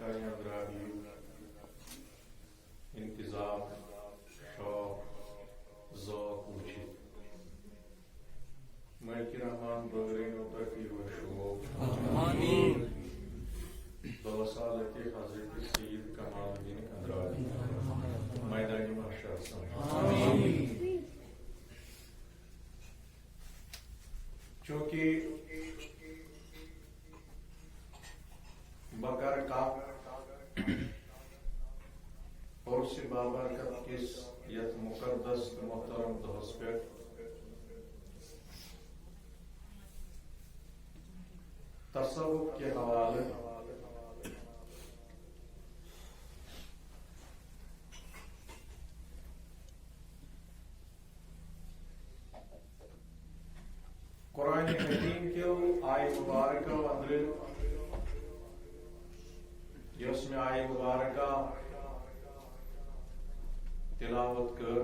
کامیابی انتظام شوق ذوق وچھت ملک رحمان بغرین و توفیق و شوق آمین بوصالت حضرت سید کمال الدین اندرابی میدان محشر آمین. چونکہ بکر کا عرس بابرکت کس یت مقدس محترم دہس پہ تصوف کے حوالے قرآن حکیم کے آئے مبارکہ اندر یس میں آئے مبارکہ تلاوت کر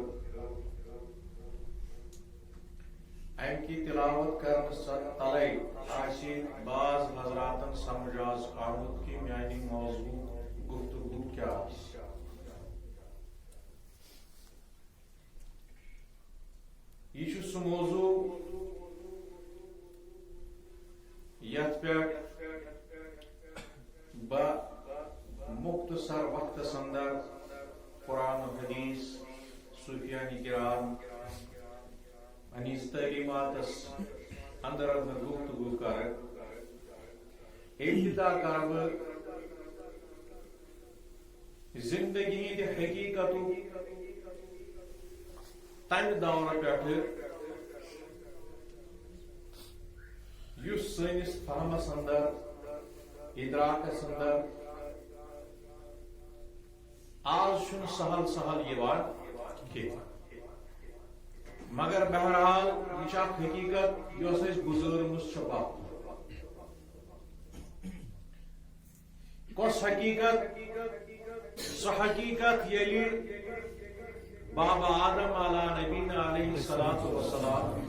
ام کی تلاوت کرنے تلے آسی بعض حضراتن سمجھاز آمد کی میانی موضوع گفتگو کیا یہ سو موضوع یت پہ مختصر وقت اندر قرآن و حدیث صوفیان کرام انیس تعلیمات اندر گفتگو کر ابتدا کرب زندگی ہند حقیقت تمہ دور پہ یس سنس فہمس اندر ادراکس اندر آج چھن سہل سہل یوان کی مگر بہرحال یہ حقیقت یس گزرمس کس حقیقت سو حقیقت یلی بابا آدم علی نبینا علیہ الصلوۃ والسلام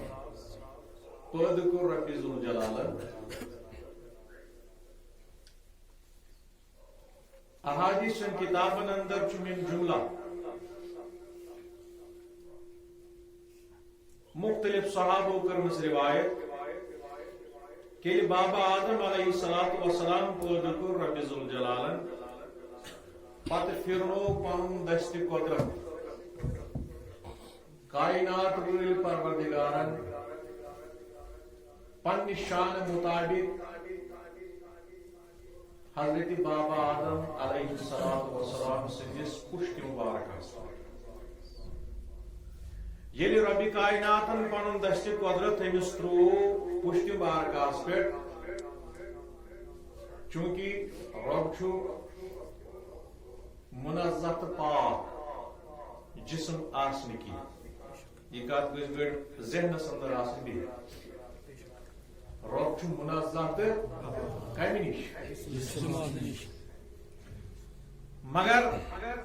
پید کو رب ذوالجلال احادیث کتابن اندر من جملہ مختلف صحابوں کرمس روایت کہ بابا آدم علیہ السلام پید کو رب ذوالجلال پت پھرنو پن دست قدرت کائنات رویل پروردگارن پنہ شان مطابق حضرت بابا آدم علیہ السلام سندس پشت مبارک یل رب کائناتن پن دست قدرت امس ترو پشت مبارکس پہ چونکہ رب چھ منزہ پاک جسم آسن کی یہ کت گز گڑ ذہنس اندر آسن بھی رب چھ منزہ تو کمہ نش مگر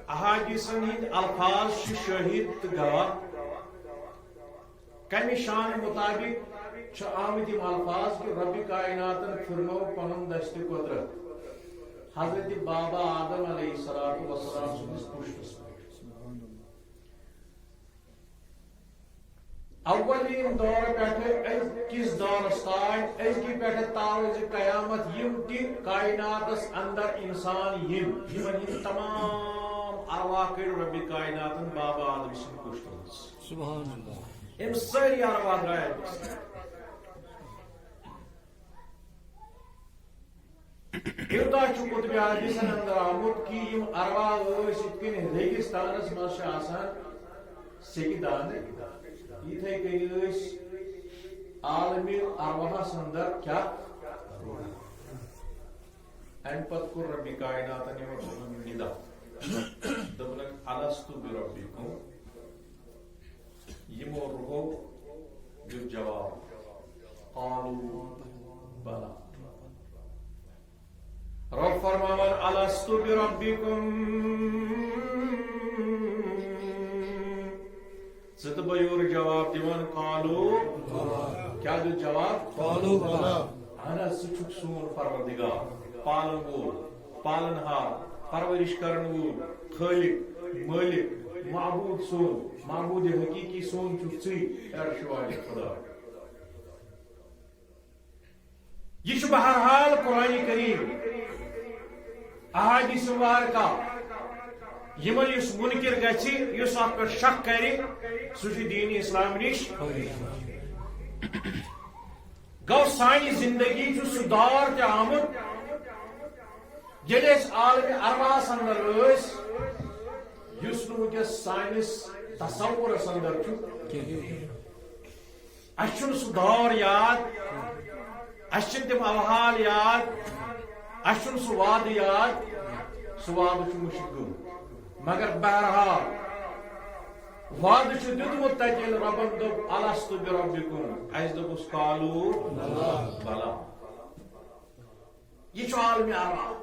احادیثن ہند الفاظ شاہد تو گواہ کمہ شان مطابق آمد الفاظ کہ رب کائناتن پھرنو پنن دست قدرت حضرت بابا آدم علیہ السلام سندس پشتس اولین دور پہ کس دورس تان ازکی پہ تاوز قیامت یم تہ کائناتس اندر انسان یم تمام ارواح کر رب کائناتن بابا آدم سن پشت سبحان اللہ ام ساری ارواح درائے یوتہ قطب حدیثن اندر آمد کہ یم ارواح اتکن ریگستانس مز آسان سیکہ دانے اتھے کئی عالم ارواحس اندر کیا ام پت کور رب کائناتن ندا دپنک الستو بربکم یمو روحو جو جواب قالوا بلا رب فرماون الستو بربکم ستبیور جواب دیوان قالو کیا جو جواب قالو بلا انا سچک سون پروردگار پالن وول پالن ہار پرورش کرن وول خالق مالک معبود سون معبود حقیقی سون چھ عرش والے خدا یہ بہرحال قرآن کریم احادیث مبارکہ یمن اس منکر گژھِ یس ات پہ شک کرِ سہ دین اسلام نش گو سانہ زندگی سہ دور تہ آمت ییٚلہِ أسۍ عالمِ ارواحس اندر ٲسۍ یُس نہٕ وٕنکٮ۪س سٲنِس تصورس اندر چھُ اَسہِ چھُنہٕ سُہ دور یاد اَسہِ چھِنہٕ تِم اوحال یاد اَسہِ چھُنہٕ سُہ وعدٕ یاد سُہ وعدٕ چھُ مُشِک گوٚمُت مگر بہرحال وعدٕ چھُ دیُتمُت تتہِ ییٚلہِ رۄبن دوٚپ الستُ بربکم اَسہِ دوٚپُس قالوٗ بلہ یہ چھُ عالمِ ارواح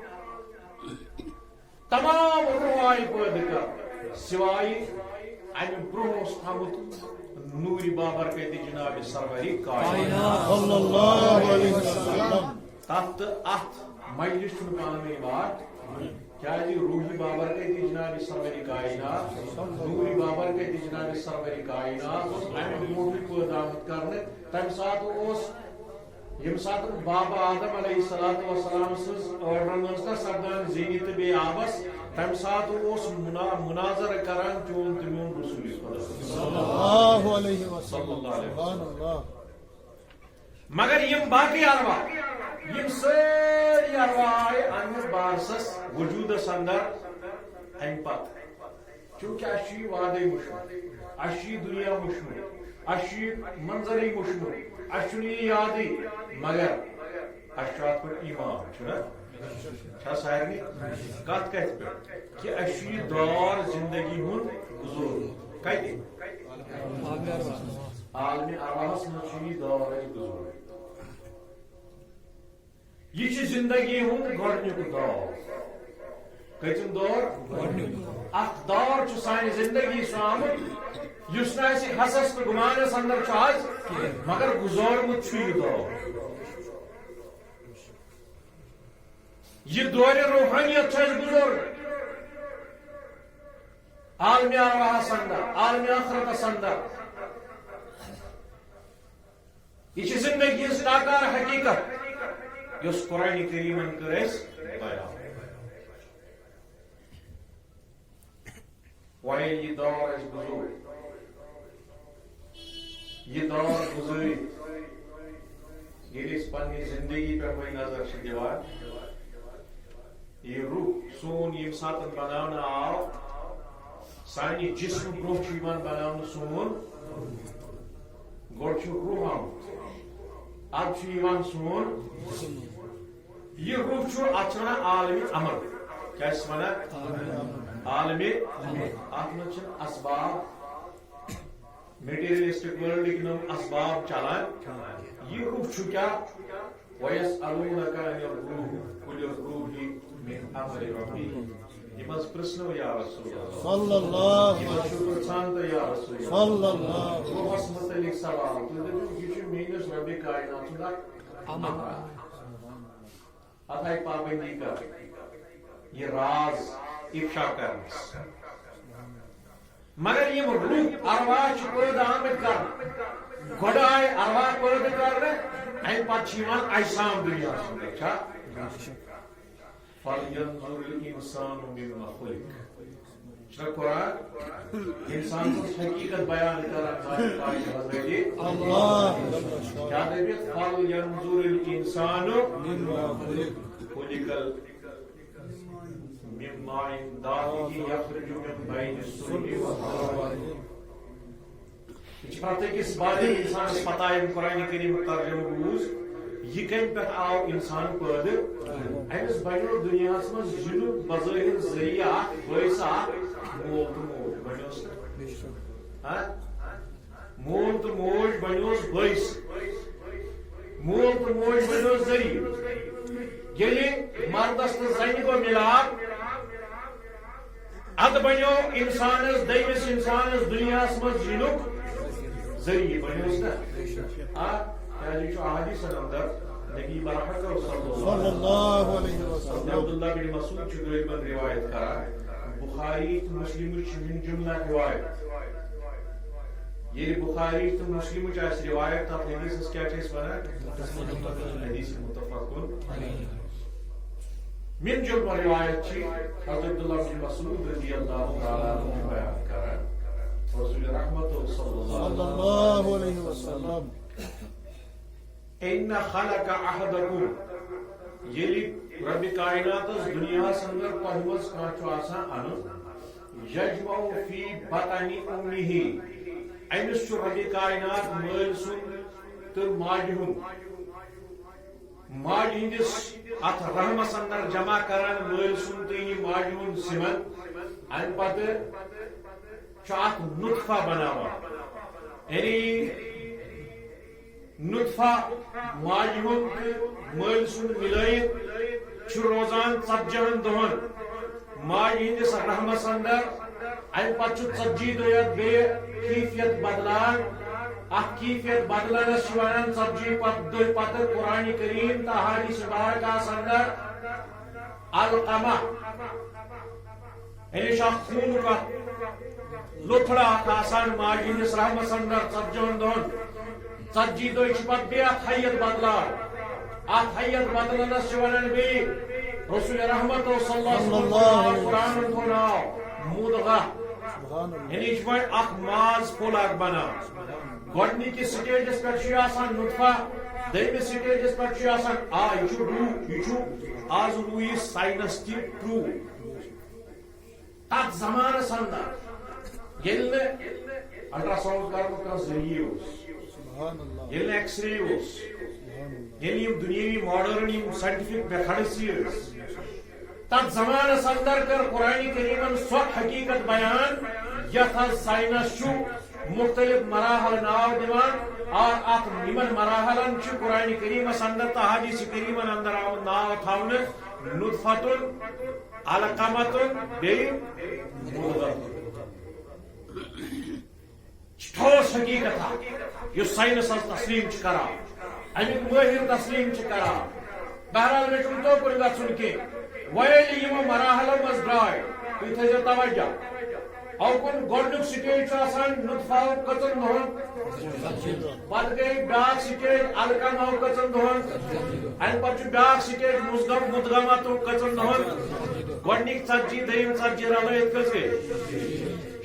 تمام روح آئی پٲدٕ کر سوائے امہِ برونٛہہ اوس تھوٚمُت نوٗرِ بابرکتِ جناب سروری کائنات صلی اللہ علیہ وسلم تتھ تہٕ اتھ مجلس چھُنہٕ پانہٕ ؤنۍ وات کیازِ روحی بابرکتِ جناب سروری کائنات نوٗرِ بابرکتِ جناب سروری کائنات اوس امہِ برونٛٹھٕے پٲدٕ آمُت کرنہٕ تمہِ ساتہٕ اوس یم سات بابا آدم علیہ السلام سٕنٛز ٲڑن ٲس نہ سپدان زینہِ تہٕ بیٚیہِ آبس تمہِ ساتہٕ اوس مناظر کران چون تہٕ میون رسول خدا صلی اللہ علیہ وسلم مگر یم باقی ارواح یم سٲری ارواح آیہِ امہِ بارسس وجوٗدس اندر امہِ پتہٕ چونکہ اسہِ چھُ یہِ وادے وٕچھمُت اسہِ چھُ یہِ دُنیا وٕچھمُت اسہِ چھُ یہِ منظرے وٕچھمُت اسہِ چھُنہٕ یہِ یادٕے مگر اسہِ چھُ اتھ پٮ۪ٹھ ایمان چھُنہ چھا سارنٕے کتھ کتھ پٮ۪ٹھ کہِ اسہِ چھُ یہِ دور زندگی ہُنٛد گُزورمُت کتہِ عالمِ ارواحس منٛز چھُ یہِ دور اسہِ گُزورمُت یہ زندگی ہند گۄڈنیُک دور کٔژِم دور اکھ دور چھُ سانہِ زندگی سُہ آمُت یُس نہٕ اَسہِ حسس تہٕ گُمانس اندر چھُ آز مگر گُزورمُت چھُ یہِ دور یہ دورِ روحانیت چھُ اَسہِ گُزورمُت عالمِ ارواحس اندر عالمِ آخرتس اندر یہ چھِ زندگی ہٕنٛز ساکار حقیقت یُس قرآن کریٖمن کٔر اَسہِ بیان وۄنۍ یہِ دور اَسہِ گُزور یہ دور گزٲرِتھ ییٚلہِ أسۍ پننہِ زندگی پٮ۪ٹھ وۄنۍ نظر چھِ دِوان یہ روح سون ییٚمہِ ساتہٕ بناونہٕ آو سانہِ جسمہٕ برونٛہہ چھُ یِوان بناونہٕ سون گۄڈٕ چھُ روح آمُت ادٕ چھُ یِوان سون یہ روح چھُ اتھ چھِ ونان عالمِ امر کیٛاہ چھِس ونان عالمِ اتھ منٛز چھِنہٕ اسباب میٹیریلسٹک ورلڈٕکۍ نم اسباب چلان یہ روح چھُ کیٛاہ وَيَسْأَلُونَكَ عَنِ الرُّوحِ قُلِ الرُّوحُ مِنْ أَمْرِ رَبِّي یہ مز پرژھنو یا رسول اللہ صلی اللہ علیہ وسلم یا رسول اللہ روحس متعلق سوال تُہۍ دٔپِو یہِ چھُ میٲنِس رۄبِ کائنات سُنٛد اکھ امر اتھ آیہِ پابندی کرٕنۍ یہ راز افشا کرنس مگر یم روح ارواح چھِ پٲدٕ آمٕتۍ کرنہٕ گۄڈٕ آیہِ ارواح پٲدٕ کرنہٕ امہِ پتہٕ چھِ یِوان اجسام دُنیاہس منٛز چھا فَلْيَنْظُرِ الْإِنسَانُ مِمَّا خُلِقَ چھُنہ قرآن انسان سٕنٛز حقیقت بیان کران حضرت اللہ کیٛاہ دٔپِتھ فَلْيَنْظُرِ الْإِنسَانُ مِمَّا خُلِقَ من ماء دافق يخرج من بين الصلب والترائب یہ پرتیکس بالغ انسانس پتہ ہے قرآن کریم ترجمہ بوز یہ کم پہ آو انسان پٲدٕ امس بنیو دنیاہس منٛز ینُک بظٲہر ذریعہ باعث مول تو موج بنیوس مول تو موج بنیوس باعث مول تو موج بنیوس ذریعہ ییٚلہِ مردس تو زنہِ گوٚو مِلاپ اد بنیو انسانس دویمس انسانس دنیاہس منٛز ینُک ذریعہ بنیوس نا کیٛازِ چھُ احادیثن اندر نبی برحق صلی اللہ علیہ وسلم عبداللہ بن مسعود چھ غالباً روایت کران بخاری تو مسلم من جملہ روایت یہ بخاری تو مسلم چاہے روایت تب حدیث اس کیا چیز بنا حدیث متفقن من جملہ روایت چھ حضرت عبداللہ بن مسعود رضی اللہ تعالیٰ عنہ بیان کران رسول رحمت صلی اللہ علیہ وسلم ان خلق احدکم یلی رب کائنات دنیا سندر پہمز کانچو آسان ان یجمع فی بطن امہ امس چھ رب کائنات مال سن تو ماج ہن ماج ہندس ات رحمس اندر جمع کران مال سن تو یہ ماج ہن سمن ان پتہ چھ نطفہ بناوا یعنی نطفہ ماج ہند مل سن ملائت روزان 40 دہن ماج ہندس رحمس اندر ام پتہ 40 دہت بے کیفیت بدلان ات کیفیت بدلانس ونان 40 دہ پتہ قرآن کریم تا حدیث مبارکہ اندر القمہ یعنی خون کا لوتھڑا آسان ماج ہندس رحمس اندر 40 دہن 40 دہ پتہ بی حیت بدلان ات حیت بدلنس ونان بی رسول رحمت صلی اللہ علیہ قرآن کو ناو مودغہ یعنی اخ ماز پھول اخ بنان گۄڈنِکِس سٹیجس پہ آسان نطفہ دویمِس سٹیجس پہ آسان یہ آز روی سائنس تہ پروو تک زمانس اندر یل الٹرا ساؤنڈ کرنُک ذریعہ یل ایکس رے یل دنیاوی ماڈرن سائنٹفک میتھڈس تک زمانس اندر کر قرآن کریمن سو حقیقت بیان یتھ سائنس مختلف مراحل ناو دیوان اور ات یمن مراحلن قرآن کریمس اندر تو حدیث کریمن اندر آمد ناو تھاون نطفتن علقمتن بیٚیہِ مُضغہ ٹھوس حقیقت یُس سائنس تسلیم کران امیک ماہر تسلیم کران بہرحال مے چھُنہٕ توکُن گژھُن کینٛہہ ویلی یِمو مراحلو منٛز درٛاے تُہۍ تھٲیزیو توجہ اوکُن گۄڈنیُک سٹیج چھُ آسان نطفہ کٔژن دۄہن پتہٕ گٔے بیٛاکھ سٹیج علقمہ کٔژن دۄہن امہِ پتہٕ چھُ بیٛاکھ سٹیج مُدغمتُک کٔژن دۄہن گۄڈنِکۍ 40 دوٚیِم 40 رلٲیِتھ کٔژ گٔے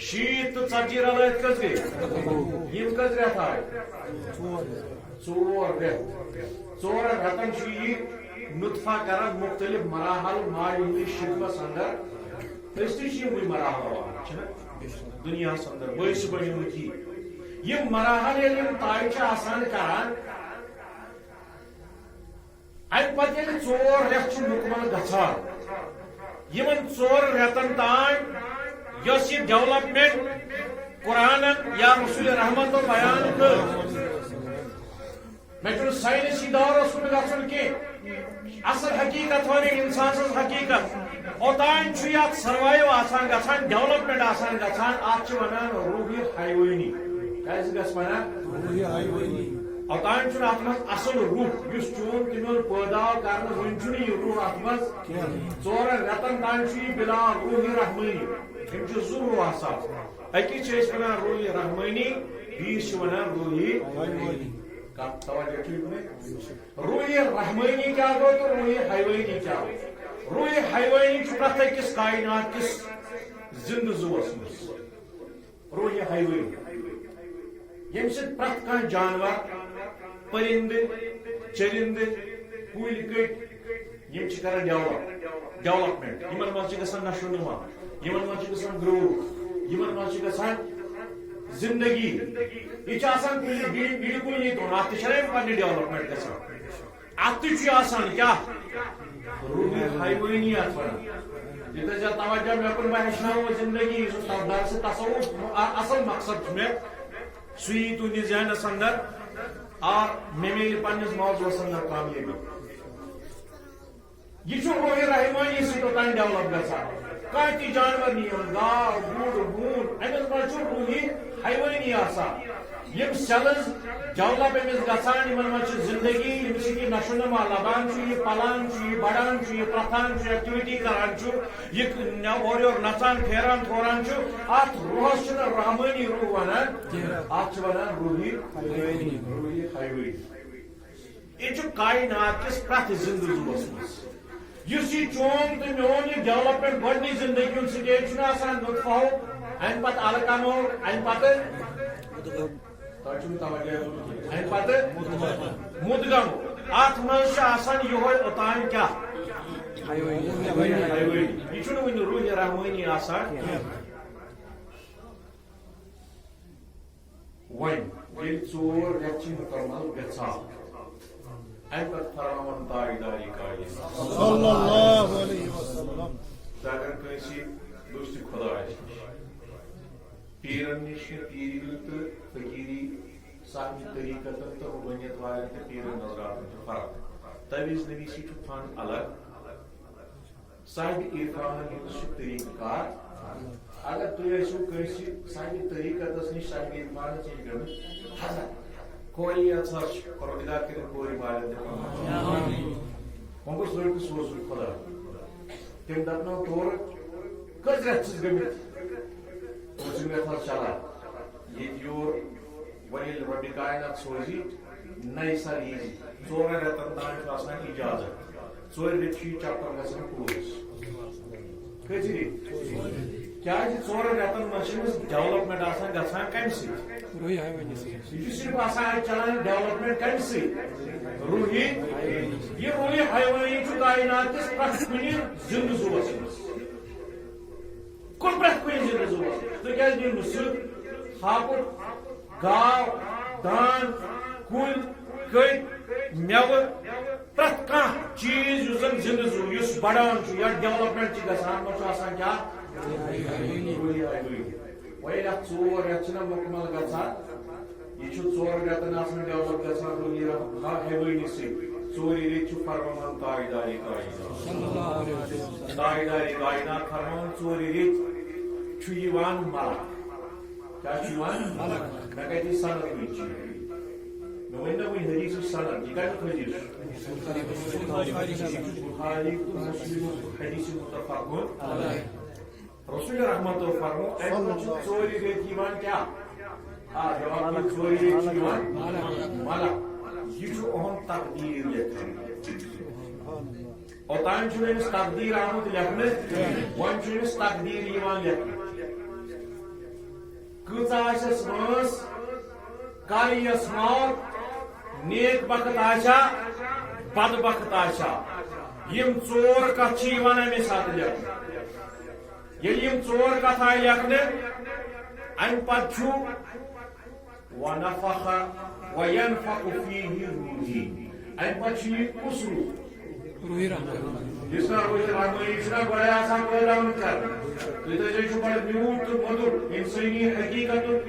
60 تو 40 رلٲیِتھ کٔژ گٔے یِم کٔژ رٮ۪تھ آے 4 رٮ۪تھ 4 رٮ۪تن چھُ یہِ نطفہ کران مختلف مراحل ماج ہندس شکمس اندر أسۍ تہِ چھِ یِموٕے مراحل چھِنہ دُنیاہس اندر بٲیِس بنیومُت یِم مراحل ییٚلہِ یِم طے چھِ آسان کران امہِ پتہٕ ییٚلہِ 4 رٮ۪تھ چھُ مُکمل گژھان یِمن 4 رٮ۪تن تام یۄس یہِ ڈیولپمنٹ قرآنن یا رسول رحمتو بیان کٔر مےٚ چھُنہٕ ساینسی دورس کُن گژھُن کینٛہہ اصل حقیقت ونٕنۍ انسان سٕنٛز حقیقت اوتانۍ چھُ یہِ اتھ سروایو آسان گژھان ڈیولپمنٹ آسان گژھان اتھ چھِ ونان روحی حیوٲنی کیٛازِ گژھِ ونان روحی حیوٲنی اوتانۍ چھُنہٕ اتھ منٛز اصل روح یُس چون تِمن پٲداو کرنہٕ وُنہِ چھُنہٕ یہِ روح اتھ منٛز 4 رٮ۪تن تام چھُ یہِ بلا روحی رحمٲنی یِم چھِ 2 روح آسان أکِس چھِ أسۍ ونان روحی رحمٲنی بیٚیِس چھِ ونان روحی حیوٲنی روحی رحمانی کیا گو تو روحی حیوانی کیا گو روحی حیوانی چھُ پرٛٮ۪تھ أکِس کائنات کِس زندٕ زُوس منٛز روحی حیوانی ییٚمہِ سۭتۍ پرٛٮ۪تھ کانٛہہ جانور پرندٕ چرندٕ کُلۍ کٔٹۍ یِم چھِ کران ڈیولپمنٹ یِمن منٛز چھِ گژھان نشو نما یِمن منٛز چھِ گژھان گروتھ یِمن منٛز چھِ گژھان زندگی یہ آسان بالکل یہ دون ات پنہ ڈیولپمنٹ گژھان ات تہ آسان کیا روحی حیوانی ات ونان یہ تھا توجہ مے کن بہ ہیچناو زندگی درس تصوف اصل مقصد مے سی تہندس ذہنس اندر اور مے میل پنس موضوعس اندر کامیابی یہ روحی رحمانی سوتان ڈیولپ گژھان کانٛہہ تہِ جانور نیون گاو گُر ہوٗن أمِس منٛز چھُ روحی حیوٲنی آسان یم سیلز ڈیولپ امس گژھان یمن من زندگی یم یہ نشو نما لگان یہ پلان یہ بڑان یہ پرتان ایکٹیویٹی کران یہ اور یور نژان پھیران تھوران ات روحس رحمانی روح ونان ات ونان روحی حیوانی یہ کائنات کس پرت زندہ زوس مز یہ چون تو میون یہ ڈیولپمنٹ گۄڈنی زندگی ہند سٹیج نطفہ امہ پتہ القمہ امہ پتہ امہ پتہ مدغم ات مز یہ اوتان کیا یہ ون روح رحمانی آسان ون ژور رٮ۪تھ مکمل گژھان امہ پتہ فرمان تاجداری صلی اللہ علیہ وسلم اگر کنسی دوست خدایس نش پیرن نش پیری تو فقیری سامنے طریقت تو ربانیت والے تو پیرن نظرات میں فرق تویز نویسی فن الگ سانہ عرفان ہندس طریقہ کار اگر تیسو کنسی سانہ طریقت نش سانہ عرفان چیز گمت حضرت کوئی پروردگار کے کوئی والد ہم کو لڑکہ سوز خدا تم دپنو تور کس رتس گمت مت چلا یہ یور ویل رب کائنات سوزی نئی سر ایزی ژور رتن تان آسان اجازت ژور رت چپر گھن پوز کتری کیا ژور رتن مز ڈیولپمنٹ آسان گھان کم سی یہ صرف آسان چلان ڈیولپمنٹ کم سی روحی یہ روحی حیوانی کائنات کس پرت کن زندہ زوس مز کن پرت کن زندہ زوس تاز سیود ہاپت گاو دان کل کٹ میو پرت کھانا چیز اس زندہ زو اس بڑان یا ڈیولپمنٹ گھان آسان کیا ویل ات ژور رٮ۪تھ مکمل گژھان یہ ژور رٮ۪تن آسان ڈیولپ گژھان حیوانی سۭتۍ ژورِ رٮ۪تھ فرمان تاجداری تاجداری کائنات فرمان ژورِ رٮ۪تھ یوان ملک کیا ملک مے کتہ صنعت ون مے ون نا ون حدیث صنعت یہ کتھ حدیث بخاری تو مسلم حدیث متفق رسول رحمت و فرمو امن ژورِ رٮ۪تھ یوان کیا ژورِ رٮ۪تھ یوان ملک یہ اہم تقدیر لکھن اوتان امس تقدیر آمت لکھنہ ون امس تقدیر یوان لکھنہ کس مس کر یس موت نیک بخت آشا بد بخت آشا یم ژور کتھ امہ سات لکھنہ یل یم ژور کتھ آئی لکھنہ امہ پتہ ونفخ وینفخ فیہ روحی امہ پتہ یہ کس روح اس روح رحمانی گۄڈے آسان پٲدٕ کر تُہۍ تھٲیزیو بڑٕ میوٗٹھ تہٕ مودُر انسٲنی حقیقتُک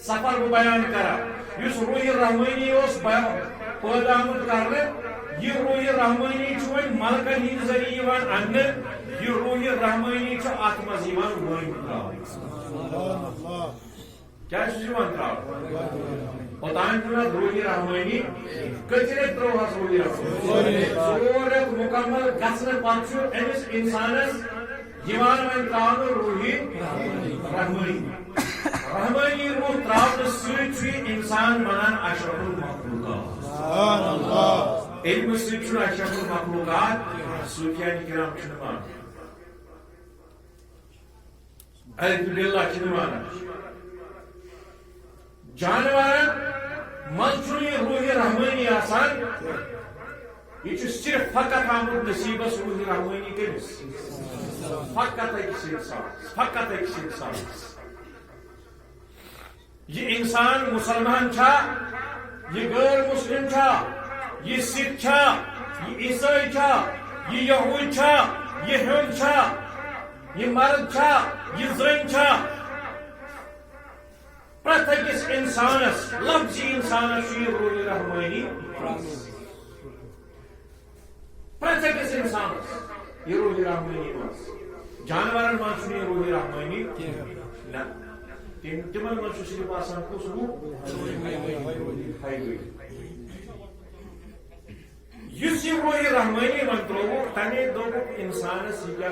سفر بہٕ بیان کران یُس روح رحمانی اوس پٲدٕ آمُت کرنہٕ یہ روح رحمانی وۄنۍ ملکن ہٕنٛدِ ذریعہٕ یِوان اننہٕ یہ روح رحمانی اتھ منٛز یِوان وٲنۍ تراونہٕ کیا اوتان روح رحمانی کتھ رٮ۪تھ ترٛوہس روح رحمانی ژور رٮ۪تھ مکمل گژھنہٕ پتہٕ أمس انسانس یِوان وۄنۍ تراونہٕ روح رحمانی رحمانی روح تراونہٕ سۭتۍ چھُ انسان بنان اشرف المخلوقات علمہٕ سۭتۍ چھُ اشرف المخلوقات صوفیان کرام چھِنہٕ مانان الحمد للہ چھِنہٕ مانان جانورن من یہ روح رحمانی آسان یہ صرف فقط آمد نصیبس روح رحمانی کمس فقط أکس انسان یہ انسان مسلمان چھا یہ غیر مسلم چھا یہ سکھ چھا یہ عیسائی چھا یہ یہود چھا یہ ہند چھا یہ مرد چھا یہ زن چھا پرت أکس انسانس لفظی انسانس یہ روح رحمانی پرت أکس انسانس یہ روح رحمانی جانورن من یہ روح رحمانی تمن من صرف آسان کس ہائی وے اس روح رحمانی من تروو تمے دوک انسانس یہ کیا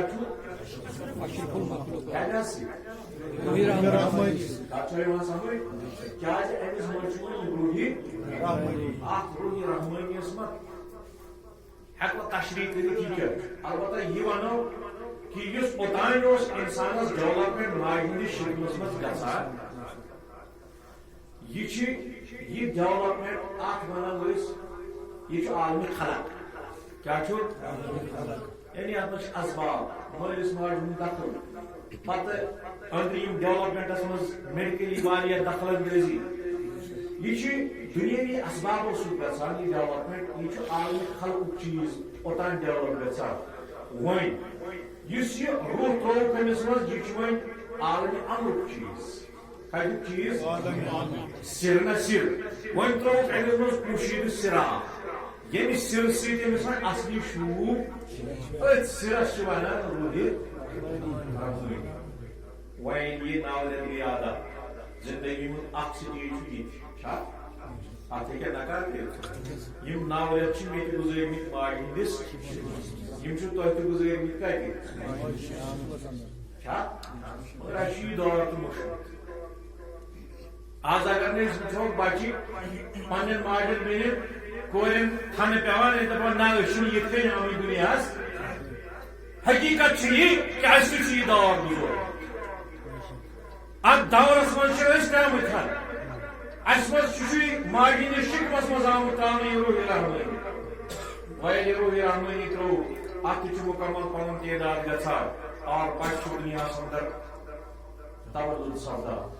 روح رحمانی مت ہیکو تشریح کر البتہ یہ ونو کہ اس اوتان انسانس ڈیولپمنٹ ماجہ ہندس شکلس مز گژھان یہ ڈیولپمنٹ ات ونان یہ عالمی خلق کیا یعنی ات اسباب مالس ماجہ ہند دخل پتہ اندریم ڈیولپمنٹس مز میڈیکلی واریاہ دخل اندازی یہ دنیاوی اسبابوں سی گژھان یہ ڈیولپمنٹ یہ عالمی خلق چیز اوتان ڈیولپ گژھان ون اس یہ روح ترو کمس مز یہ ون عالمی امرک چیز کتک چیز سر نہ سر ون ترو امس مز پوشید سراغ یعنی سر سی امس ون اصلی شوب ات سرس ونان روح وین یہ ناول یاد زندگی من اخ سٹیج یہ ات ہیکہ نکار کر ناولت مت گزرمت ماجہ ہندس تہ گزرمت کتہ دور تو مشکل آج اگر وچو بچہ پن ماجن بین کورین تھن پیوان دپان نا یہ کن آمت دنیا حقیقت یہ کہ دور گزر ات دورس مز پیمت اس ماجہ ہندس شکمس مز آمت تراؤن یہ روح رحمانی ویل روح رحمانی ترو ات مکمل پن تعداد گھان اور بچہ دنیا اندر تولد سپدان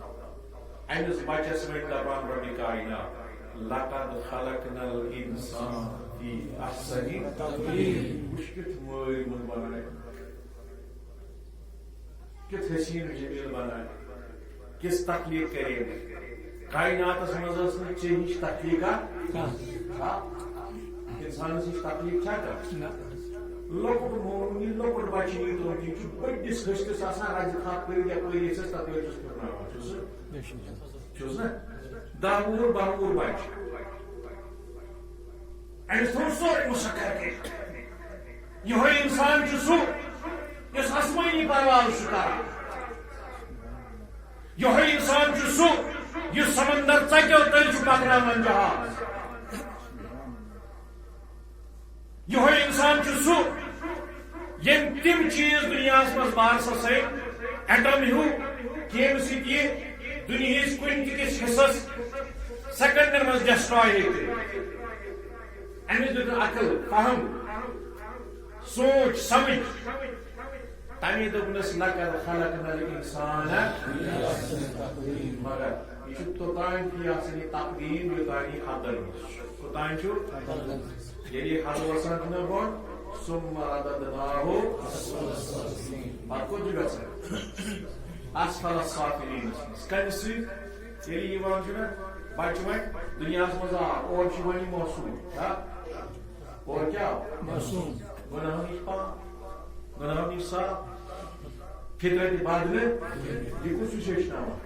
امس بچس ون دپان رب کائنات لقد خلقنا الانسان فی احسن تقویم وچ کت مٲلۍ من بنائے کت حسین جمیل بنائے کس تخلیق کرے کائنات مز ژے ہش تخلیقہ انسانس ہش تخلیق لۄکُٹ موموٗلی لۄکُٹ بچہ نی ترٛوومُت یہِ چھُ بٔڑِس ۂسٹس آسان رزِ خاط کٔرِتھ یپٲرۍ یژھس تپٲرۍ چھُس پھِرناوان چھُس نا 10 وُہُر 12 وُہُر بچہ أمِس تھوٚو سورُے مُسخر کٔرِتھ یِہوے انسان چھُ سُہ یُس آسمٲنی پرواز چھُ کران یِہوے انسان چھُ سُہ یُس سمندر ژکیو تٔلۍ چھُ پکناوان جہاز یہوے انسان چھُ سُہ یم تم چیز دنیا مز بارسس سۭتۍ ایٹم ہیو کیمہِ سۭتۍ یہِ دُنیہِچ کُنہِ تہِ کِس حصس سیکنڈن مز ڈسٹراے ہیٚکہِ کٔرِتھ أمِس دیُت عقل فہم سونچ سمجھ تمی دوٚپنس لقد خلقنا الانسان مگر یہ چھُ توٚتانۍ تہِ آسان یہِ تقدیٖر یوٚتانۍ یہِ حدن منٛز چھُ کوٚتانۍ چھُ ییٚلہِ حد وسان چھُنہ بۄن ثم رددناه پتہٕ کوٚت چھُ گژھان اسفل السافلینس منٛز کمہِ سۭتۍ ییٚلہِ یِوان چھُنہ بچہ وۄنۍ دُنیاہس منٛز آو اور چھُ وۄنۍ یہِ موسوٗم اور کیٛاہ آو گۄناہو نِش پاک گۄناہو نِش صاف فطرت بدلہٕ یہِ کُس چھُس ہیٚچھناوان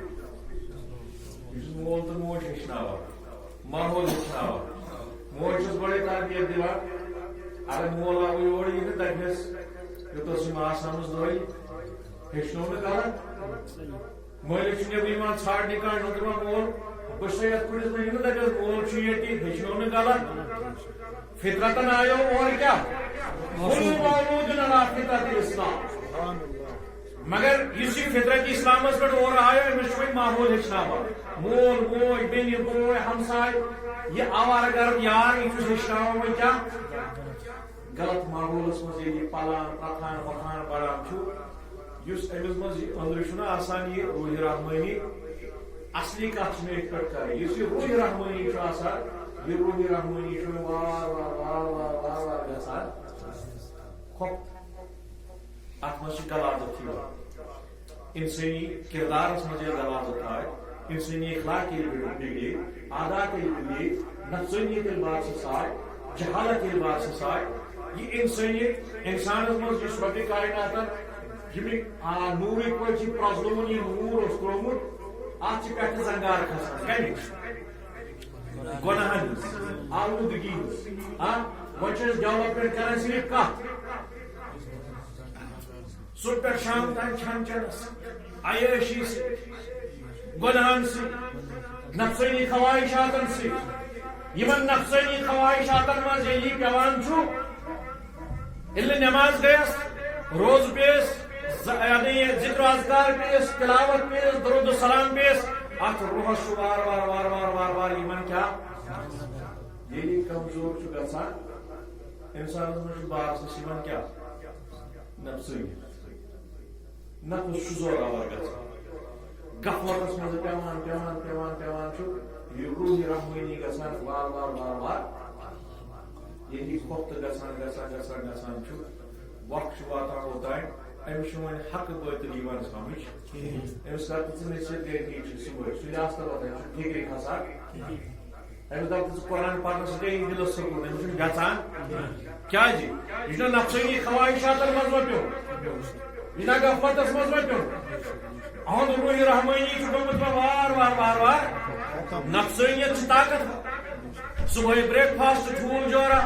یہِ چھُس مول تہٕ موج ہیٚچھناوان ماحول ہیٚچھناوان موج چھس بڑے تربیت دِوان اگر مول آو یور یہِ تہٕ دپٮ۪س یوٚتس یِم آسامس دۄہے ہیٚچھنو نہٕ غلط مٲلِک چھُ نٮ۪برٕ یِوان ژھانڈنہِ کانٛہہ چھُ دپان مول بہٕ چھُسے یتھ کُٹھِس منٛز یِنہٕ دپٮ۪س مول چھُ ییٚتہِ ہیٚچھنو نہٕ غلط فطرتن آیو اور کیٛاہ کُلُّ مولوٗدٌ علی فطرت الاسلام مگر یُس یہِ فطرت اسلامس پٮ۪ٹھ اورٕ آیو أمِس چھُ وۄنۍ ماحول ہیٚچھناوان مول موج بیٚنہِ بوے ہمساے یہ آوارہ گرد یار یہ ہیٚچھناوان وۄنۍ کیٛاہ غلط ماحولس منٛز ییٚلہِ یہِ پلان پکان وکان بڑان چھُ یُس أمِس منٛز یہِ أنٛدرٕ چھُنہ آسان یہِ روح رحمانی اصلی کتھ چھِ مےٚ یِتھ پٲٹھۍ کرٕنۍ یُس یہِ روح رحمانی چھُ آسان یہ روح رحمانی چھُ وار وار وار وار وار وار گژھان کھۄپھ اتھ منٛز چھِ غلاظت یِوان انسٲنی کردارس منٛز ییٚلہِ غلاظت آے انسٲنی اخلاق ییٚلہِ بگڑے عادات ییٚلہِ بگڑے نفسٲنیت ییٚلہِ بارسس آے جہالت ییٚلہِ بارسس آے یہ انسانیت انسانس منٛز یُس رۄبِ کائناتن ییٚمِکۍ نوٗرٕکۍ پٲٹھۍ چھِ پرٛزلومُت یہِ نوٗر اوس ترٛوومُت ات پہ زنگار کھسان کم گناہن آلودگی ویسے ڈیولپمنٹ کران صرف کت صبح پہ شام تین کھین چینس عیاشی سے گناہن سے نفسانی خواہشاتن سے یمن نفسانی خواہشاتن مز یلی پیوان چھو یل نماز گیس روز پیس یعنی ذکر و اذکار پیس تلاوت پیس درود و سلام پیس ات روحس وار وار وار وار وار وار یمن کیا یلی کمزور چھ گژھان انسان مجھ بار سے یمن کیا نفسانی نفس چھ زور آور گژھان غفلتس مز پیوان پیوان پیوان پیوان چھ یہ روحی رحمانی گژھان وار وار وار وار یلی خفت گژھان گژھان گژھان گژھان چھ وقت واتان اوتان امس حق باطل یوان سمجھ امس دپ ثت گری صبح سہس تو واتان فکر کھسان امس دپ قرآن پرنس گئی دلس سکون امس گھان کیا یہ نفسانی خواہشاتن مز وپیو یہ غفلتس مز وپیو اہد روح رحمانی گومت وار وار وار وار نفسانیت طاقت صبح بریک فاسٹ ٹھول جورا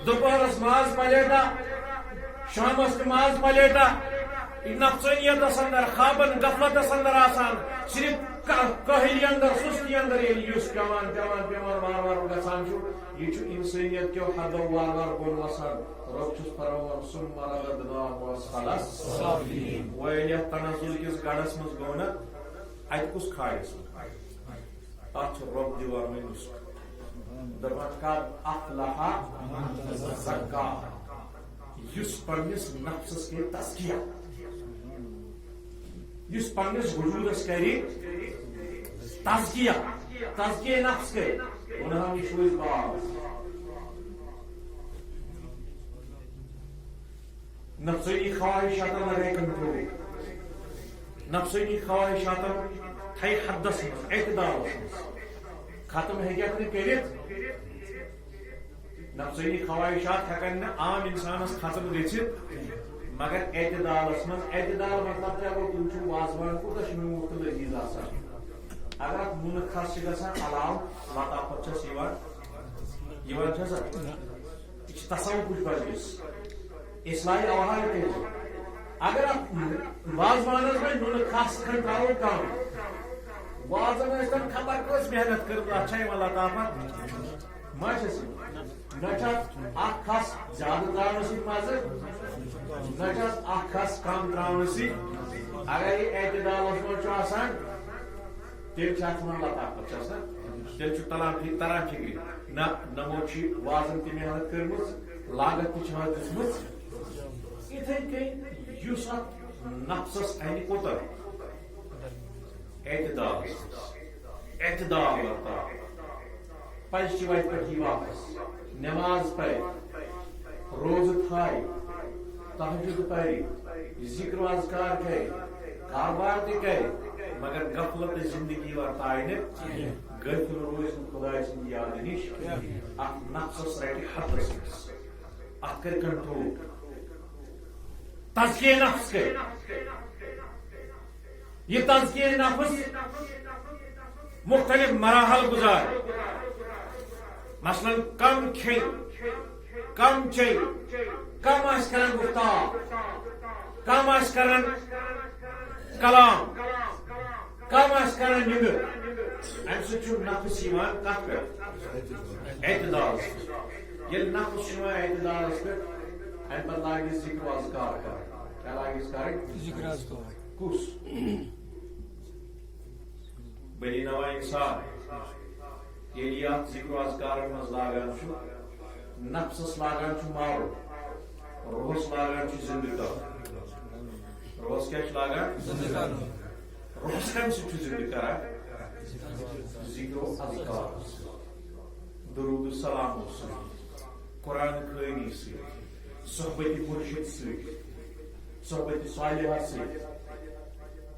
دوپہرس ماز پلیٹا شامس ماز پلیٹا نفسانیت اندر خوابن غفلت اندر آسان صرف کہلی اندر سستی اندر یس پیوان پیوان پیوان وار وار گژھان یہ انسانیت کیو حدو وار وار گول وسان رب چھس فرمان ثم رددناہ اسفل سافلین ویل تنزل کس گڑس مز گو نا ات کس کھاڑ ات رب دیوار میں دپان قد افلح من زکاہا یس پنس نفسس کے تزکیہ یس پنس وجودس کری تزکیہ تزکیہ نفس کے انہاں یہ بات نفسانی خواہشاتن لگے کنٹرول نفسانی خواہشاتن تھے حدس مز اعتدالس مز ختم ہیکھ کرت نفسانی خواہشات ہیکن عام انسانس ختم گھت مگر اعتدالس مز اعتدال مطلب کیا گو تم وازوان کوتہ میوٹھ تو لذیذ آسان اگر ات نون خس گژھان علاوہ لطافت چھس یوان چھسا یہ تصوف پرس اصلاحی اوہار کر اگر ات وازوانس میں نون خس کھنڈ ترو کم وازن ٲسۍتن خبر کس محنت کر ات یوان لطافت ما چھس نہ اخ خس زیادہ تراؤن سی مزہ نہ اخ خس کم تراؤن سی اگر یہ اعتدالس مز آسان تیل من لطافت تیل تران فکر نمو وازن تہ محنت کرمز لاگت تہ دس اتھے کن اس نفسس ان کوتر اعتدال اعتدال پزِ وتہِ پٮ۪ٹھ یی واپس نماز پرِ روزٕ تھایہِ تہجد پرِ ذکر و اذکار کرِ کاربار تہِ کرِ مگر غفلت زندگی ورتائے نہٕ غافل روزِ نہٕ خداے سٕنٛدِ یادٕ نِش اتھ نفسس رٹہِ حدس منٛز اتھ کر کنٹرول تزکیہ نفس کر یہ تزکیہ نفس مختلف مراحل گزار مثلا کم کھیل کم چل کم آس کران گفتار کم آس کران کلام کم آس کران نگر ام سچ نفس یوان کت پہ اعتدال یل نفس اعتدال پہ ام پہ لاگس ذکر و اذکار کر کیا لاگس کریں ذکر اذکار کس بلی نوا انسان یلی ات ذکر و اذکار مز لاگان نفسس لاگان مارو روحس لاگان زندہ کر روحس کیا لاگان زندہ کر روحس کم سے زندہ کران ذکر و اذکار درود السلام قرآن خوانی صحبت مرشد صحبت صالحہ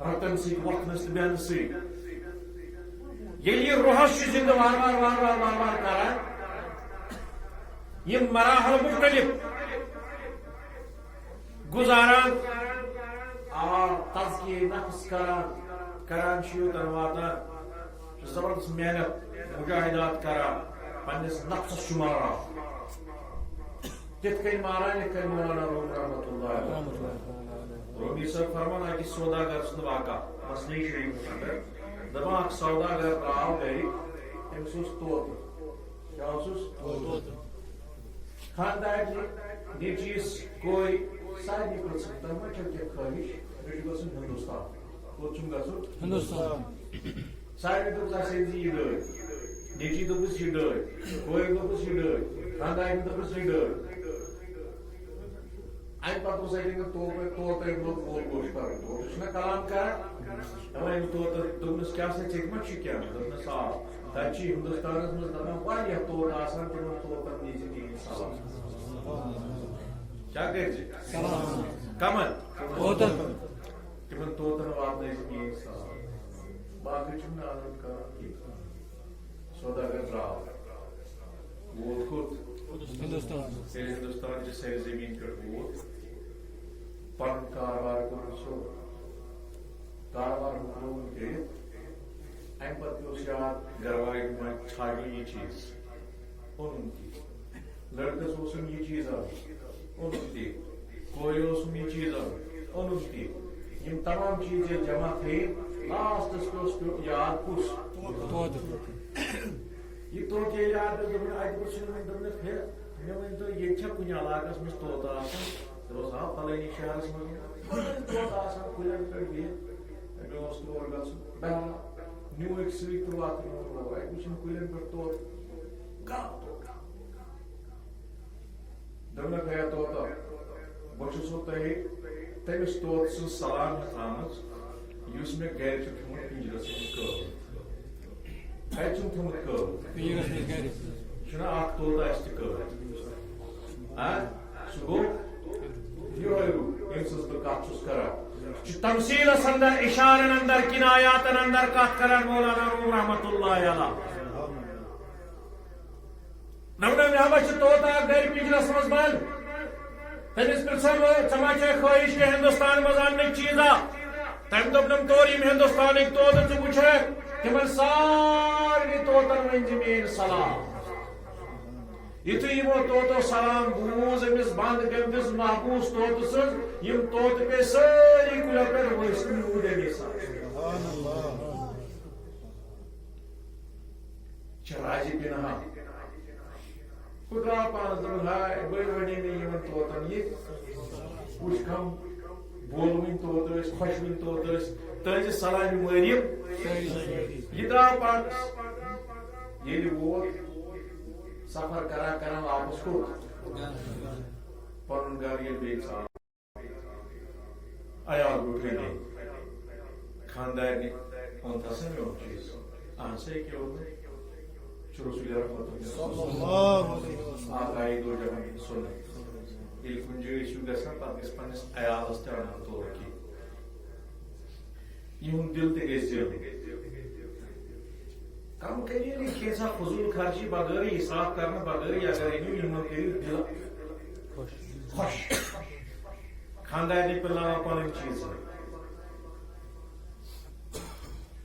رتن وقتنس تو بیہنس یہ روحس زندہ وار وار وار وار وار وار کران یہ مراحل مختلف گزاران اور تزکیہ نفس کران کران یوتن واتان زبردست محنت مجاہدات کران پنس نفسس شماران تت کن ماران یت کن مولانا روم رحمۃ اللہ رومی صاحب فرمان اکس سوداگر سند واقع مسنی شریف اندر دپان اخ سوداگر درآو گھر تمس طوط کیا طوط خاندار نیچیس کوئی سارے پرسن تم کیا خواہش مجھے گھن ہندوستان کوت چھم گھن ہندوستان سارے دوپس اچھا یہ ڈر نیچی دوپس یہ ڈر کوئی دوپس یہ ڈر خاندار دوپس یہ ڈر ام پتہ اس طوط بول گوش کر کلام کر دوپس کیا سا ٹھیک کیا دس آ تب ہندوستان مز دپان طوط آسان تمن طوطن نیز دین سلام کیا کر کمن تمن طوطن واتن دین سلام باقی عادت کر سوداگر درآو ووت کوت ہندوستان چہ سر زمین پہ ووت پن کاروبار کور سو کاروبار مکمل کرت ام پتہ یاد گروائی ژھانڈ یہ چیز اونم تی لڑکس یہ چیز اونم تی کوئی یہ چیز اونم تی یم تمام چیز جمع تھے لاسٹس پہ یاد کس یہ طوط یاد دپس ہے مے ون تو یہ کن علاقس مز طوط آسان ہا فلانی شہرس مز طوط آسان کلین پہ بہت مے تور گھن بہرحال نیو ایک سی تو وات وچن کلین پہ طوط دپنک ہے طوط بچسو تہ تمس طوط سن سلام تھامژ یس مے گھر تھومت پنجرس کت تھومت چھنا اخ طوط آس سہ گو یہ یم سز بہ کت کران تمثیلس اندر اشارن اندر کنایاتن اندر کت کران مولانا روم رحمۃ اللہ علیہ نمن ہما طوط اخ گھر پنجرس مز بند تمس پرسن ثما چھ خواہش کہ ہندوستان مز ان چیزا تم دپنم طور یم ہندوستان طوط ثہ وچھ تمن سارے طوطن ون زمین سلام یتھے یمو طوطو سلام بوز امس بند گمتس محبوس طوط سن یم طوط پہ ساری کلو پہ ورسن نور راجی پنہا خدا پانس دن ہائے بڑی بڑی میں یمن طوطن یہ کچھ کم بولوین طوط خوشوین طوط تہذ سلام مریم یہ درو پانس یل ووت سفر کران کران واپس کوت پن گھر یل بیس عیال گھنے خاندار نے اون تھا میون چیز سے کیا رسول رحمۃ آئی دو جب سن یل کن جائے گھان پہ گھس پنس عیالس تہ انان طور کی یہ دل تہ گھس کم کریے کیسا فضول خرچی بغیر حساب کرنے بغیر اگر انو کرو دل خوش خاندار پلناوا پن چیز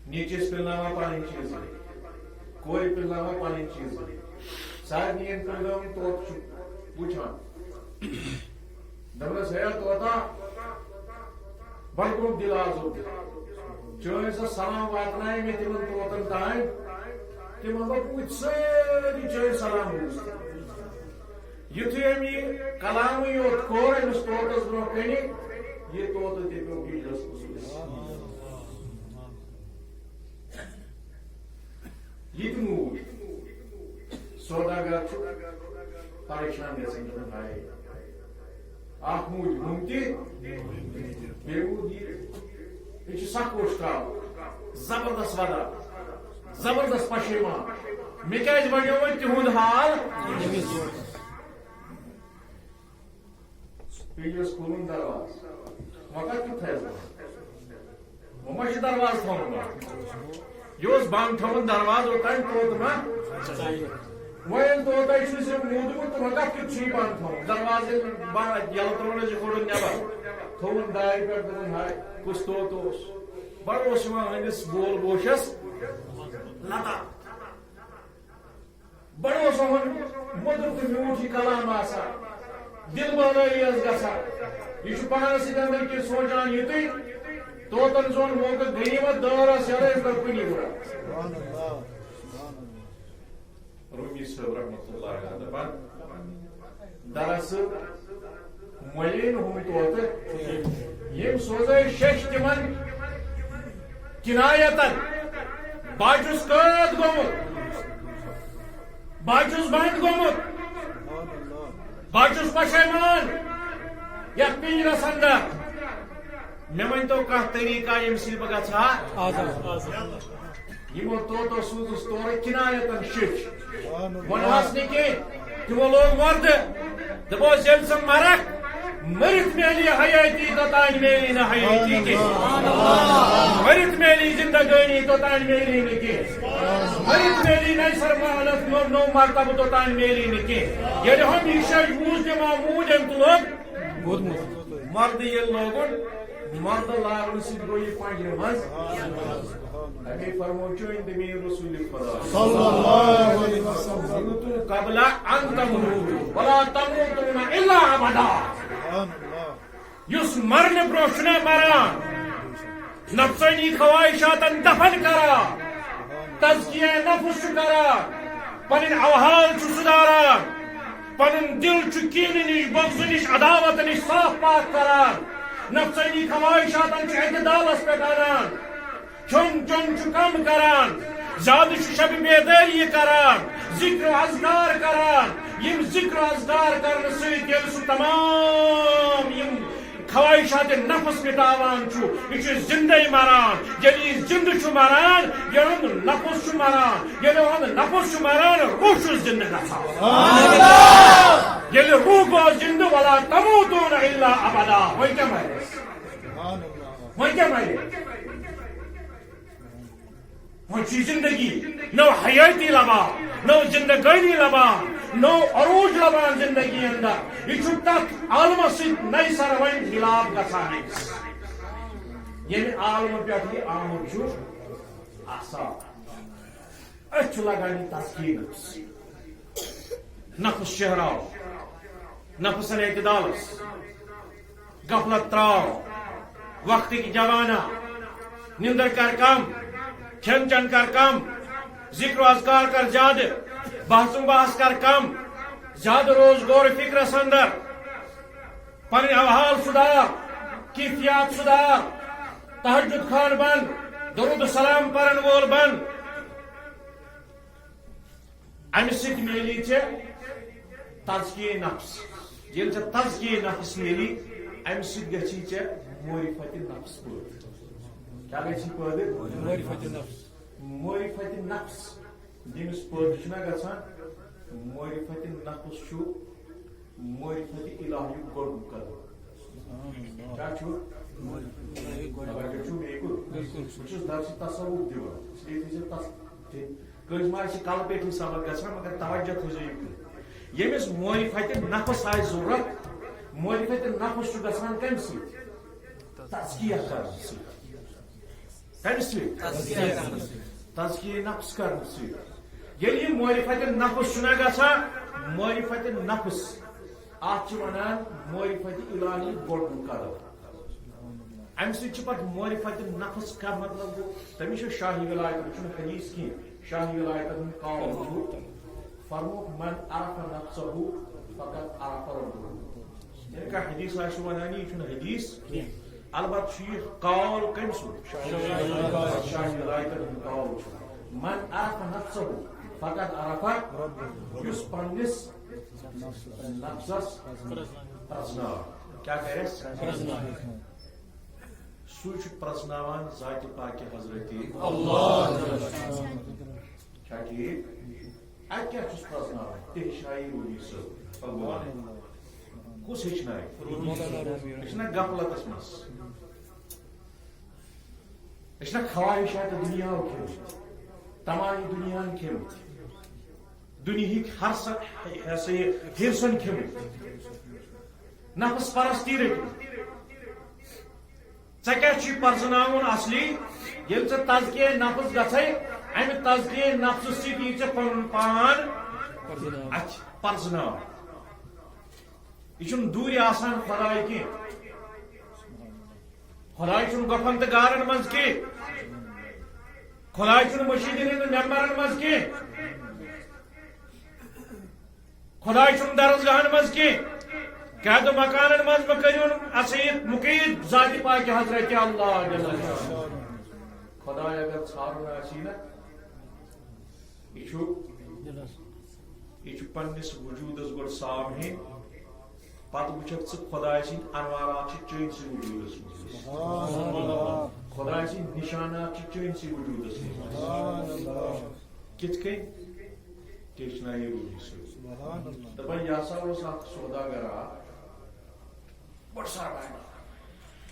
نیچس پلناوا پن چیز کور پلناوا پن چیز سارے پلناون طوط وچان دپس ہے طوطا بڑ گوٚو دل آزُر چٲنۍ سۄ سلام واتنایے مےٚ تِمن طوطن تانۍ تِمن دوٚپ وٕچھ سٲری چٲنۍ سلام بوٗزۍ یُتھُے أمۍ یہِ کلامٕے یوت کوٚر أمِس طوطس برونٛہہ کنہِ یہِ طوطہٕ تہِ پیوٚو پِنجرس کُس یہ تہِ موٗد سوداگر چھُ پریشان گژھان دپان ہاے اکھ موٗدۍ ہُم تہِ بیٚیہِ موٗد یہ چھُ سخ وُشراو زبردست ودا زبردست پشیمان مےٚ کیازِ ونیو وۄنۍ تِہُنٛد حال پنجرس کھولُن درواز وۄنۍ کتھ کیُتھ تھایس بہٕ وۄنۍ ما چھُ درواز تھومُت یہ اوس بند تھومُت درواز اوٚتانۍ طوطہٕ ما وۄنۍ طوطے چھُ سُہ موٗدمُت تہٕ وۄنۍ کتھ کیُتھ چھُ یہِ بند تھومُت درواز ییٚلہِ یلہٕ ترٛوونس یہِ کوٚڑُن نٮ۪بر تھوٚوُن دارِ پٮ۪ٹھ دوٚپُن ہاے کُس طوطہٕ اوس بڑو ہندس گول گوشس لتا بڑو مدر تو میوٹ یہ کلام آسان دل بانائی گا یہ پانس اندر کی سوچان یہ توتن زون موقع غنیمت دورس یار کنی برا رومی صاحب رحمۃ اللہ علیہ دپان دراصل ملین ہم توت یم سوزے شش تمن کنایتن باجس قید گومت باجس بند گومت باجس پشیمان یا پنجرس اندر مے ون تو کھانا طریقہ یم سی بہ گھا یمو توتو سوزس تورے کنایتن شش ونہس نی کی تمو لوگ مرد دپوس یل سا مرک مرت میلی حیاتی توتان میلی نہ حیاتی کی مرت میلی زندگانی توتان میلی نہ کی مرت میلی نئی سرمالت نو مرتبہ توتان میلی نہ کی یل ہمیشہ یوز دما موج ام تو لوگ مرد یہ لوگن مرد لاگن سی گو یہ پنجر مز امی فرموچو ان دمین رسول خدا صلی اللہ علیہ وسلم قبل ان تموتوا ولا تموتون الا ابدا یس مرن بروشنا مران نفسانی خواہشاتن دفن کرا تزکیہ نفس کرا پنن اوحال سداران پنن دل کین نش بغض نش عداوت نش صاف پاک کران نفسانی خواہشاتن اعتدالس پہ انان چون کم کران زیادہ شب بیداری کران ذکر و اذکار کران یم ذکر و اذکار کرنے سۭتۍ ییٚلہِ سُہ تمام یم خواہشات نفس مٹاوان یہ زندے مران ییٚلہِ یہِ زندہ چھُ مران یہند نفس چھُ مران ییٚلہِ یہند نفس چھُ مران روح چھُ زندہ گژھان ییٚلہِ روح گوٚو زندہ ولا تموتون الا ابدا وۄنۍ کیٛاہ مرِ وۄنۍ کیٛاہ مرِ وہی زندگی نو حیاتی لبان نو زندگانی لبان نو عروج لبان زندگی اندر یہ تک عالم ست نئی سر ون خلاف گھان یم عالم پہ آمد آسان لگان تسکین نفس شہراو نفسن اعتدالس غفلت تراو وقت کی جوانا نندر کر کم کھین چن کر کم ذکر و اذکار کر زیادہ بحث بحث کر کم زیادہ روز غور فکرس اندر پن اوحال سدار کیفیات سدار تہجد خان بن درود سلام پرن وول بن امہ سۭتۍ میلی تزکیہ نفس ییٚلہِ ژےٚ تزکیہ نفس میلی امہ سۭتۍ گژھی ژےٚ معرفت نفس پٲدٕ کیا گژھی پٲدٕ معرفت نفس ییٚمِس پٲدٕ چھُنہ گژھان معرفت نفس چھُ معرفت الہیُک گۄڈنیُک قدم کیا چھُ اگر چھُ بیٚیہِ کُن بہٕ چھُس درسہِ تصوُر دِوان اسلیے تھٲیزیو کٲنٛسہِ ما آسہِ کلہٕ پیٹھی سبق گژھان مگر توجہ تھٲیزیو یہِ کُن ییٚمِس معرفت نفس آسہِ ضروٗرت معرفت نفس چھُ گژھان کمہِ سۭتۍ تزکیہ کرنہٕ سۭتۍ کمہِ سۭتۍ تزکیہ نفس کرنہٕ سۭتۍ ییٚلہِ یہِ معرفت نفس چھُنہ گژھان معرفت نفس اتھ چھِ ونان معرفت الہی گۄڈنیُک قدم امہِ سۭتۍ چھِ پتہٕ معرفت نفس کا مطلب گوٚو تٔمِس چھُ شاہی ولایت چھُنہٕ حدیث کینٛہہ شاہی ولایتن ہُنٛد قول چھُ فرموک من عرف نفسه فقط عرف ربه یعنی کہ حدیث آسہِ ونان یہِ چھُنہٕ حدیث کینٛہہ البتہ چھُ یہِ قول کٔمۍ سُنٛد شاہی ولایتن ہُنٛد قول چھُ من عرف نفسه فقط عرف یُس پننِس نفسس پرزناو کیا کرس سُے چھُ پرزناوان ذاتِ پاکِ حضرت اللہ کیا ٹھیک اتہ کیا چھُس پرزناوان تہِ ہیٚچھنایہِ روٗحی صٲب بھگوان کُس ہیٚچھنایہِ أسۍ چھِنہ غفلتس منٛز أسۍ چھِنہ خواہشات دُنیاہو کھیٚمٕتۍ تمام دُنیاہن کھیٚمٕتۍ دُنیہٕکۍ ہرسن کھیٚمٕتۍ نفس پرستی رٔٹمٕتۍ ٹھیک پرزناون اصلی یل تزکیہ نفس گھے امہ تزکیہ نفس سی پن پان پرزن یہ دوری آسان خدائے کی خدائے گپن تو گارن مز کی خدائے مشید ممبرن مز کی خدائے درسگاہن مز کی قید مکانن مز کرون مقید ذات پاک حضرت اللہ جل شانہ خدائے اگر ژھارن آسی نا یہ پنس وجودس گو سامنے پتہ وچک خدائے سند انوارات چین سی وجودس مز خدائے سند نشانات چین سی وجودس مز کت کن ٹیچنائی روحی سی دپان یہ ہسا اخ سوداگرا بڑ سارا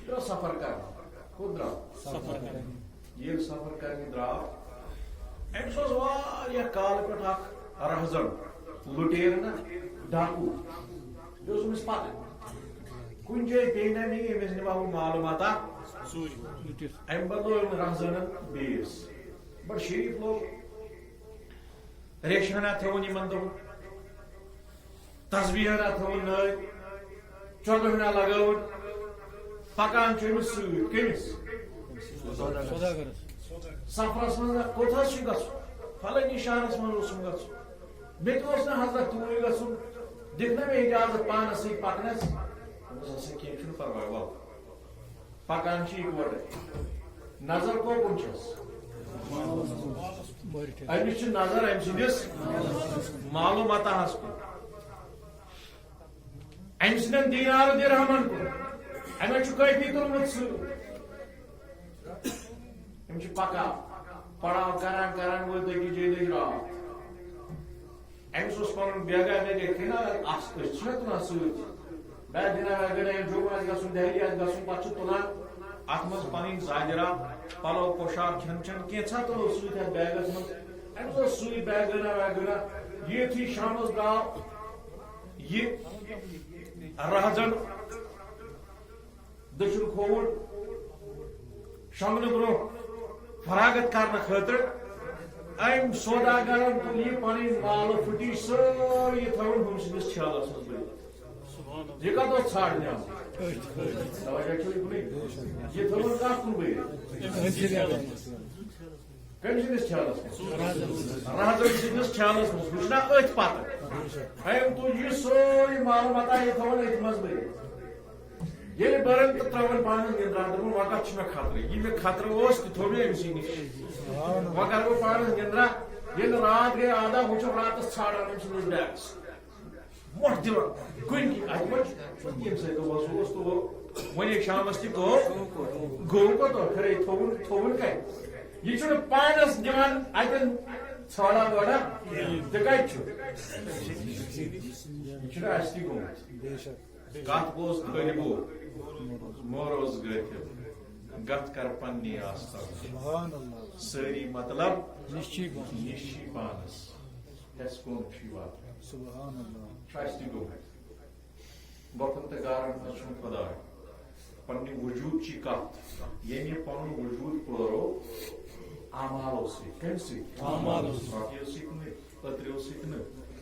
درا سفر کر کھوت درا یہ سفر کرنے درا امس واریاہ کال پہ اخ رہزن لٹیر نا ڈاکو امس پتہ کن جائے پی نا نہیں امس نباو معلومات ام بدلو رہزن بیس بڑ شریف لوگ ریشنہ تھون ان دہن تصبیحہ تھون نئی چوگہنا لگاون پکان امس ست کمس سفرس من کوت گھن فلنی شہرس من گھن مے نا حضرت توری گھن دکھ مے اجازت پانس سی پکنس کی پرواہ ول پکان اکوٹے نظر کوکن امس نظر ام سندس معلومات کن ام سند دینار درہمن کن امہ کیفی تلمت ست پکا پڑاؤ کران کران وہ دکی جی لگ رات امس پن بیگا مے گئی نا تلان ست بیگ دنا وغیرہ جوم گھن دہلی گھن پہ تلان ات مز پن زاجرہ پلو پوشاک کھین چین کیسا تلو ست بیگس من امس سی بیگنا ویگنا یہ تھی شامس درو یہ رہزن دچن کھوور شمن برو فراغت کرنے خاطر ام سوداگرن تل یہ پن مال پھٹی ساری تھون ہم سندس خیالس مز یہ کت ژھانڈنے یہ تھون کت کن بہت کم سندس خیالس رہزن سندس خیالس مز وچنا ات پتہ ام تج یہ سوری معلومات یہ تھون ات مز بہت یل برن تو ترون پانس گندرا دپن وقت مے خطرہ یہ مے خطرہ اس تھو مے امسی نش وقت بہ پانس گندرا یل رات گئی آدھا وچ راتس ژھانڈان ام سندس بیگس موٹ دِوان کن ات یم سی بس تو ون شامس تہ گو کتو پھر تھون کت یہ پانس دان اتن ژھانڈا وڑا تہ کت یہ اس تہ گومت کت گوس غریبو موروز گت گت کر پنی آستان ساری مطلب نشی پانس ہس کن وات گپن تو گارن مجھ خدا پنہ وجود چی کت یم پن وجود پورو اعمالو سم ساتو ستریو ستن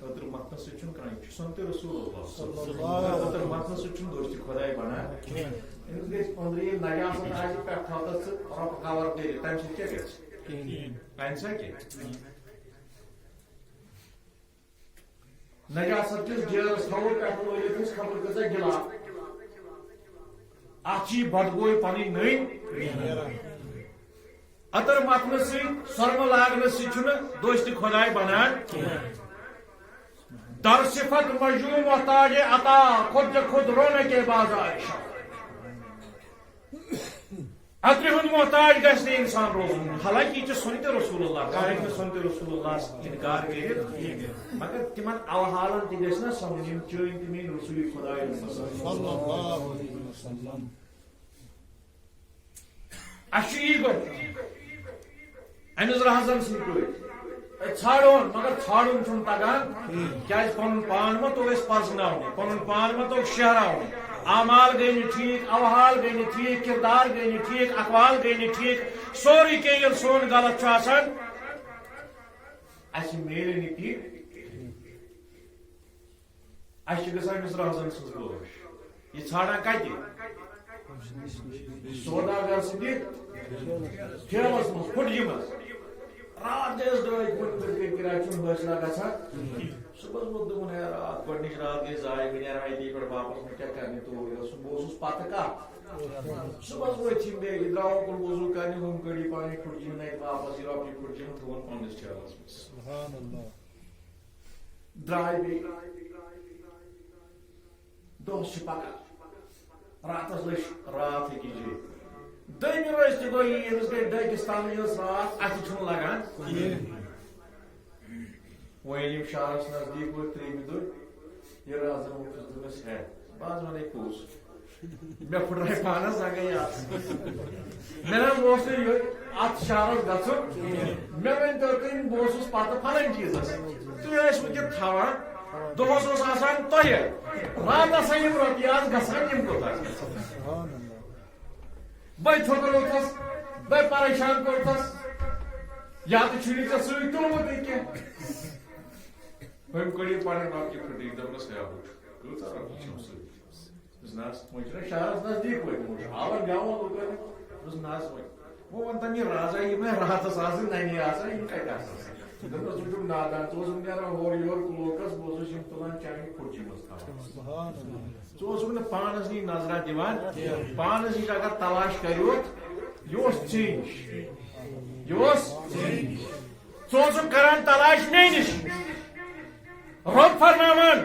اتر متن سن کران سنت رسول اللہ اتر متن سن دوست خدائے بنان امس گھس پندری نجاست آج پہ تھوت رب کور کر تم سی کیا گھن سا کی نجاست کس جیلس تھو پہ لوگس خبر کتہ گلا اچھی بدگوئی پنی نئی اتر متن سرم لاگن سی دوست خدائے بنان در صفت مجنون محتاج عطا خود خود رونے کے بازار اتر ہند محتاج گھس انسان روزن حالانکہ یہ سنت رسول اللہ کار سنت رسول اللہ انکار کر مگر تمن اوحالن تہ گھس نا سمجھ چین تہ میری رسول خدائے صلی اللہ علیہ وسلم اشی گو امس رہزن سی پہ ژھانڈون مگر ژھانڈن تگان کیا پن پان ما تو پرزن پن پان ما تو شہراؤن اعمال گئی نہ ٹھیک، اوحال گئی نہ ٹھیک، کردار گئی نہ ٹھیک، اقوال گئی نہ ٹھیک، سوری کی یل سون غلط چھ آسان اس میلے نہ ٹھیک اس گژھان أمِس رازن سٕنٛز گوش یہ ژھانڈان کتہِ سوداگر سٕنٛدِ ٹھیلس منٛز پھُٹجہِ منٛز رات گٔیس 2-3 بجے کراے چھُنہٕ حٲصِلا گژھان صبحس ووت دوٚپُن ہے رات گۄڈنِچ رات گٔے ضایع بہٕ نیرٕ ہایتی پٮ۪ٹھ واپس مےٚ کیٛاہ کرنہِ توٗرۍ گژھُن بہٕ اوسُس پتہٕ کتھ صبحس ؤتھۍ یِم بیٚیہِ درٛاو اوکُن وضوٗ کرنہِ ہُم کٔڑی پنٕنۍ پھُٹجہِ نَتہِ واپس یہِ رۄپیہِ پھُٹجہِ تھوٚوُن پنٛنِس ٹھیلس منٛز درٛاے بیٚیہِ دۄہس چھِ پکان راتس لٔج رات أکِس جایہِ دٔیمہِ روزِ تہِ گوٚو یی أمِس گٔے ڈٔکِس تانٕے ٲس رات اَتھِ چھُنہٕ لگان وۄنۍ ییٚلہِ یِم شہرس نزدیٖک وٲتۍ 3مہِ دۄہ یہِ رازن ووٚتھُس دوٚپنس ہے بہٕ حظ ونے پوٚز مےٚ پھٕٹراے پانس زنگے اتھ مےٚ نہ اوس نہٕ یہِ اتھ شہرس گژھُن مےٚ ؤنۍتو تُہۍ بہٕ اوسُس پتہٕ پھلٲنۍ چیٖزس تُہۍ ٲسۍ وٕنکٮ۪ن تھاوان دۄہس اوس آسان تۄہہِ راتس یِم رۄپیہِ آسہٕ گژھان یِم کوٚت بہٕ تھوٚکروتھس بہٕ پریشان کوٚرتھس یا تہِ چھُنہٕ ژےٚ سۭتۍ تُلمُتٕے کینٛہہ وۄنۍ کٔڑِو پنٕنۍ رۄپیہِ پھٕٹرِتھ دوٚپنس ہے کۭژاہ رۄپیہِ چھَم سۭتۍ نہ حظ وۄنۍ چھُنہ شہرس نزدیٖک وٲتۍ ہاوان بیٚہوان لُکن دوٚپُس نہ حظ وۄنۍ وۄنۍ یہِ رازا یِم نہٕ راتس آسان ننہِ آسان یِم کتہِ آسان دوٚپنس ژٕ چھُکھ نادان ژٕ اوسُکھ نیران ہورٕ یورٕ کُلوکس بہٕ اوسُس یِم تُلان چانہِ پھُٹجہِ منٛز تھاوان ژٕ اوسُکھ نہٕ پانس نِش نظرا دِوان پانس نِش اگر تلاش کریوتھ یہِ اوس ژےٚ نِش یہِ اوس ژٕ اوسُکھ کران تلاش مے نِش رۄب فرماوان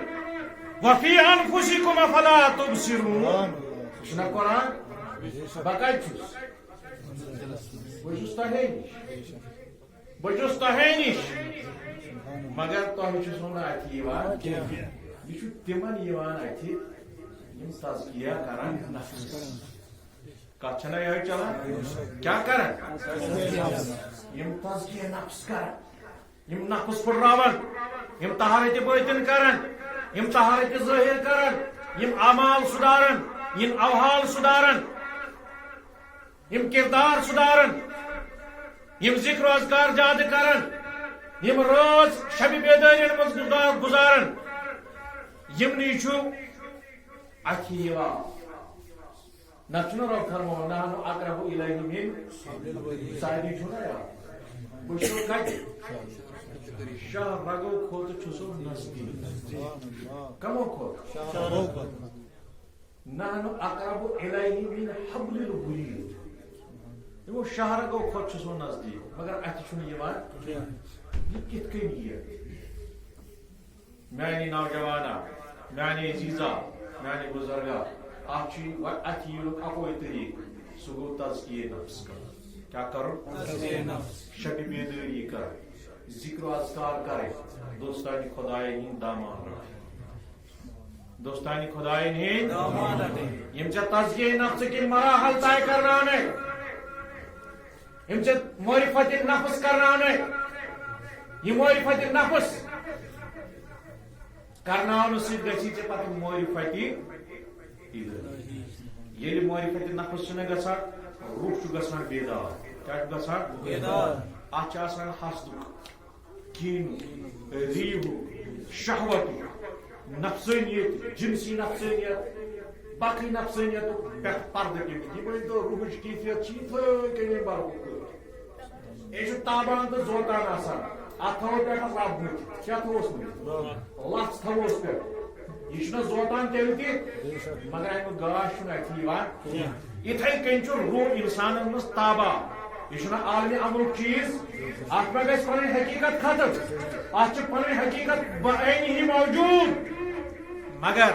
وفی انفسکم افلا تبصرون چھُنہ قرآن بہٕ کتہِ چھُس بہٕ چھُس تۄہے نِش بہٕ چھُس تۄہے نِش مگر تۄہہِ چھُسو نہٕ اَتھِ یِوان کینٛہہ یہِ چھُ تِمن یِوان اَتھِ یِم تزکیہ کران نفسس کتھ چھنہ یِہے چلان کیٛاہ کران یِم تزکیہ نفس کران یِم نفس پھٕٹراوان یِم طہارت باطن کران یِم طہارت ظٲہر کران یِم اعمال سُداران یِم اوحال سُداران یِم کردار سُداران یِم ذکر و اذکار زیادٕ کران یِم رٲژ شبِ بیدٲرین منٛز گُزاران یِمنٕے چھُ اَتھِ یِوان نتہٕ چھُنہ رۄب فرماوان نحن اقرب الیہ من سارنٕے چھُنہ یاد بہٕ چھُس کتہِ شاہ رگو کھۄتہٕ چھُسو نزدیٖک کمو کھۄتہٕ نحن اقرب الیہ من حبل الورید یِمو شاہ رگو کھۄتہٕ چھُسو نزدیٖک مگر اَتھِ چھُنہٕ یِوان یہِ کِتھ کٔنۍ یِیہِ میانہِ نوجوانا میانہِ عزیزا میانہِ بُزرگا اتھ یِنُک اکوے طریٖقہٕ سُہ گوٚو تزکیہ نفس کرُن کیٛاہ کرُن شبِ بیدٲری کرٕنۍ ذکر و اذکار کرٕنۍ دوستانہِ خۄدایَن ہٕنٛدۍ دامان رٹٕنۍ دوستانہِ خۄدایَن ہٕنٛدۍ یِم ژےٚ تزکیہ نفسہٕ کِنۍ مراحل طے کرناونَے یِم ژےٚ معرفت نفس کرناونَے یہِ معرفت نفس کرناونہٕ سۭتۍ گژھی ژےٚ پتہٕ معرفت ییٚلہِ معرفت نفس چھُنہ گژھان روح چھُ گژھان بیدار کیٛاہ چھُ گژھان بیدار اتھ چھُ آسان حسدُک کینُک ریٖحُک شہوتُک نفسٲنیت جنسی نفسٲنیت باقٕے نفسٲنیتُک پٮ۪ٹھ پردٕ پٮ۪ومُت یہِ ؤنۍتو روحٕچ کیفیت چھِ یِتھٕے کٔنی برقرار یہِ چھُ تابان تہٕ زوتان آسان اتھ تھاوو پٮ۪ٹھس رب مٔتھِتھ کیٛاہ تھووس مٔتھِتھ لژھ تھاووس پٮ۪ٹھ یہِ چھُنہ زوتان تیٚلہِ تہِ مگر امیُک گاش چھُنہٕ اَتھِ یِوان یِتھٕے کٔنۍ چھُ روح انسانن منٛز تابا یہِ چھُنہ عالمہِ امرُک چیٖز اتھ پٮ۪ٹھ گژھِ پنٕنۍ حقیقت ختم اتھ چھِ پنٕنۍ حقیقت بعینہِ موجوٗد مگر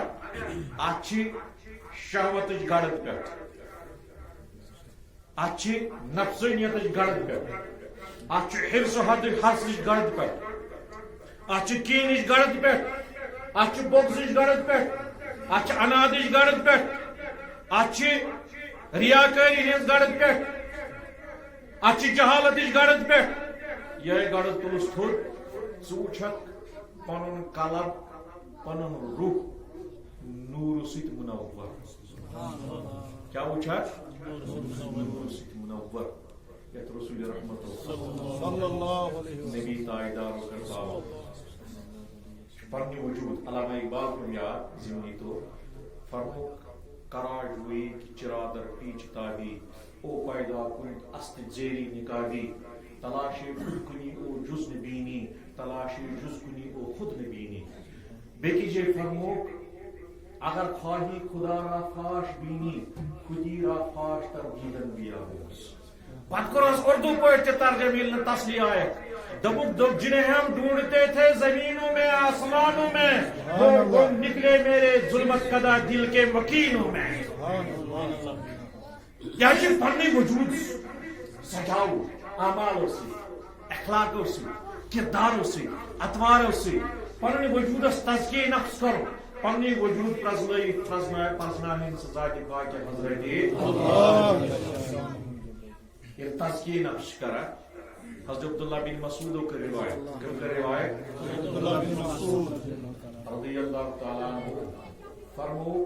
اتھ چھِ شہوتٕچ گڑد پٮ۪ٹھ اتھ چھِ نفسٲنیتٕچ گڑد پٮ۪ٹھ اتھ چھُ حرص و حسٕچ گڑد پٮ۪ٹھ اتھ چھِ کینٕچ گڑد پٮ۪ٹھ اتھ چھِ بغضٕچ گڑد پٮ۪ٹھ اتھ چھِ انادٕچ گڑد پٮ۪ٹھ اتھ چھِ ریاکٲری ہٕنٛز گڑد پٮ۪ٹھ اتھ چھِ جہالتٕچ گڑد پٮ۪ٹھ یِہے گڑد تُلُس تھوٚد ژٕ وٕچھکھ پنُن قلب پنُن روح نوٗرٕ سۭتۍ مُنور کیا وچھا نور سۭتۍ منور یتھ رسول رحمت صلی اللہ علیہ وسلم نبی تاجدار و کرباب پنہ وجود علامہ اقبال کو یاد ضمنی طور فرمو کراج ہوئی چرادر پیچ تابی او پیدا کنت است زیری نکابی تلاشی خود کنی او جز نبینی تلاشی جز کنی او خود نبینی بیکی جے فرمو اگر خواہی خدا را فاش بینی خودی را فاش تر گیدن بیاویس بات کرو اس اردو پوئٹ ترجمہ تسلی آئے دب جنہیں ہم ڈھونڈتے تھے زمینوں میں آسمانوں میں وہ نکلے میرے ظلمت کدہ دل کے مکینوں میں یا کہ پڑھنے وجود سجاؤ اعمالوں سے اخلاقوں سے کرداروں سے اطواروں سے پڑھنے وجود تزکیہ نفس کرو پڑھنے وجود پرزنائن سزاد پاک حضرت یہ تزکیہ نفس کرا حضرت عبداللہ بن مسعود کا روایت کم کا روایت عبداللہ بن مسعود رضی اللہ تعالیٰ عنہ فرمو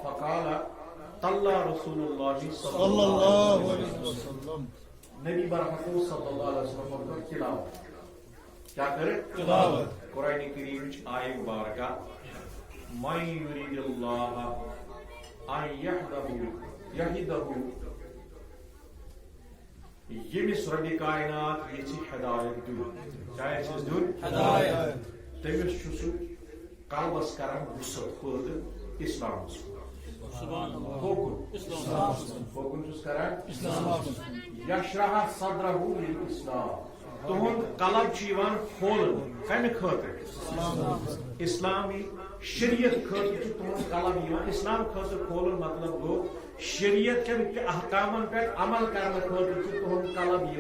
فقال طلع رسول اللہ صلی اللہ علیہ وسلم نبی برحق صلی اللہ علیہ وسلم پر تلاوت کیا کرے تلاوت قرآن کریم آئے مبارکہ من یرید اللہ ان یہدہ یمس رب کائنات یہ ہدایت دون کیا چیز دون ہدایت تمس سہ قلبس کران وسعت پٲدٕ اسلامس حکم چھس کران یشرح صدرہ للاسلام تہند قلب چھ کھولن کمہ خاطر اسلامی شریعت خاطر تہند قلب اسلام خاطر کھولن مطلب گو شریعت کے احکامن پہ عمل کرنے خاطر تہند قلب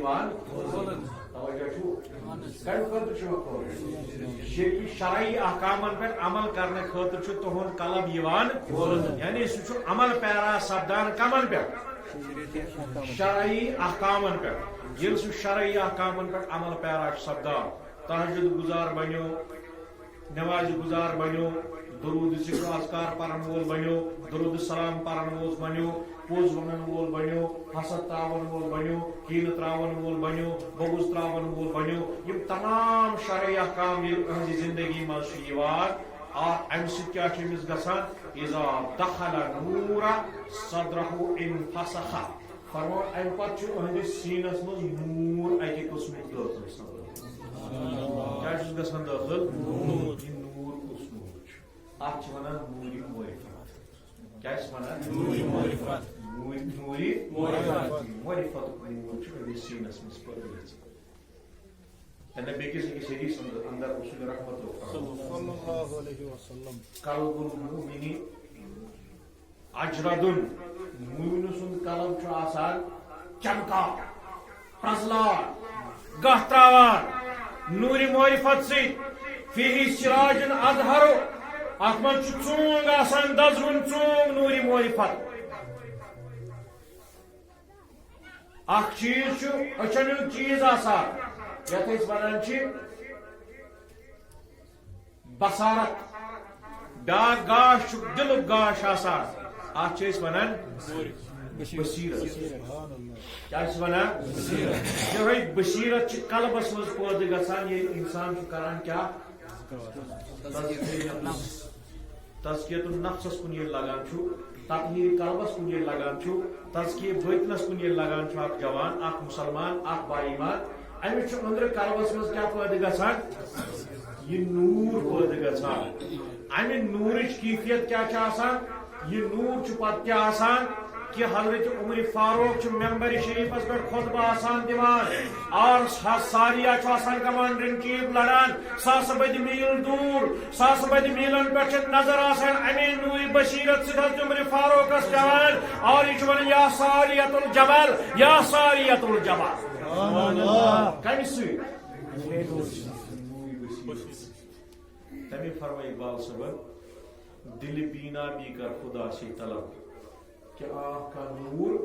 توجہ چھو کم خاطر شرعی احکامن پہ عمل کرنے خاطر تہند قلب یعنی سہ عمل پیرا سپدان کمن پہ شرعی احکامن پہ یل سہ شرعی احکامن پہ عمل پیرا سپدان تہجد گزار بنو نماز گزار بنو درود ذکر اذکار پرن وول بنو درود سلام پرن وول بنو پوز ونن وول بنو حسد تراون وول بنو کین تراون وول بنو بغض تراون وول بنو یم تمام شرعی احکام یہ زندگی مز ام سۭتۍ کیٛاہ چھُ أمِس گژھان اذا دخل نور صدرہ انفسخ فرمو امہِ پتہٕ چھُ أہنٛدِس سیٖنس منٛز نور اکہِ قٕسمُک دٲخل کیٛاہ چھُس گژھان دٲخل نور یہِ نور کُس نور چھُ اتھ چھِ ونان نوٗرِ معرفت کیٛاہ چھِ ونان نوٗرِ معرفت نوٗرِ معرفتُک نور چھُ أمِس سیٖنس منٛز پٲدٕ بیکس أکِس حدیث اندر رسول رحمت صلی اللہ علیہ وسلم قلب المؤمن اجرد مومن سند قلب چھُ آسان چمکان پرزلان گاہ تراوان نور معرفت سۭتۍ فیہ سراج اظہر اتھ منٛز چھُ ژونگ آسان دزوُن ژونگ نور معرفت اکھ چیز چھُ أچھن ہُنٛد چیز آسان یتھ أسۍ ونان چھِ بصارت بیاکھ گاش چھُ دلُک گاش آسان اتھ چھِ أسۍ ونان بصیرت کیٛاہ چھِ ونان یہے بصیرت چھِ قلبس منٛز پٲدٕ گژھان ییٚلہِ انسان چھُ کران کیٛاہ تزکیۃ النفسس کُن ییٚلہِ لگان چھُ تطہیر قلبس کُن ییٚلہِ لگان چھُ تزکیہ باطنس کُن ییٚلہِ لگان چھُ اکھ جوان اکھ مسلمان اکھ باایمان امس أندرٕ قلبس منٛز کیٛاہ پٲدٕ گژھان یہ نور پٲدٕ گژھان امہِ نورٕچ کیفیت کیٛاہ چھِ آسان یہ نور چھُ پتہٕ کیٛاہ آسان کہ حضرت عمر فاروق چھُ ممبر شریفس پٮ۪ٹھ خطبہ آسان دِوان اور ساریہ چھُ آسان کمانڈر ان چیف لڑان ساسہٕ بٔدِ میٖل دوٗر ساسہٕ بٔدِ میٖلن پٮ۪ٹھ چھِ نظر آسان امے نوٗرِ بصیرت سۭتۍ حضرت عمر فاروقس پیوان اور یہ چھُ ونان یا ساریۃ الجبل یا ساریۃ الجبل کمہِ سۭتۍ تمی فرمائی اقبال صاحب دل بینا بھی کر خدا سے طلب کہ آنکھ کا نور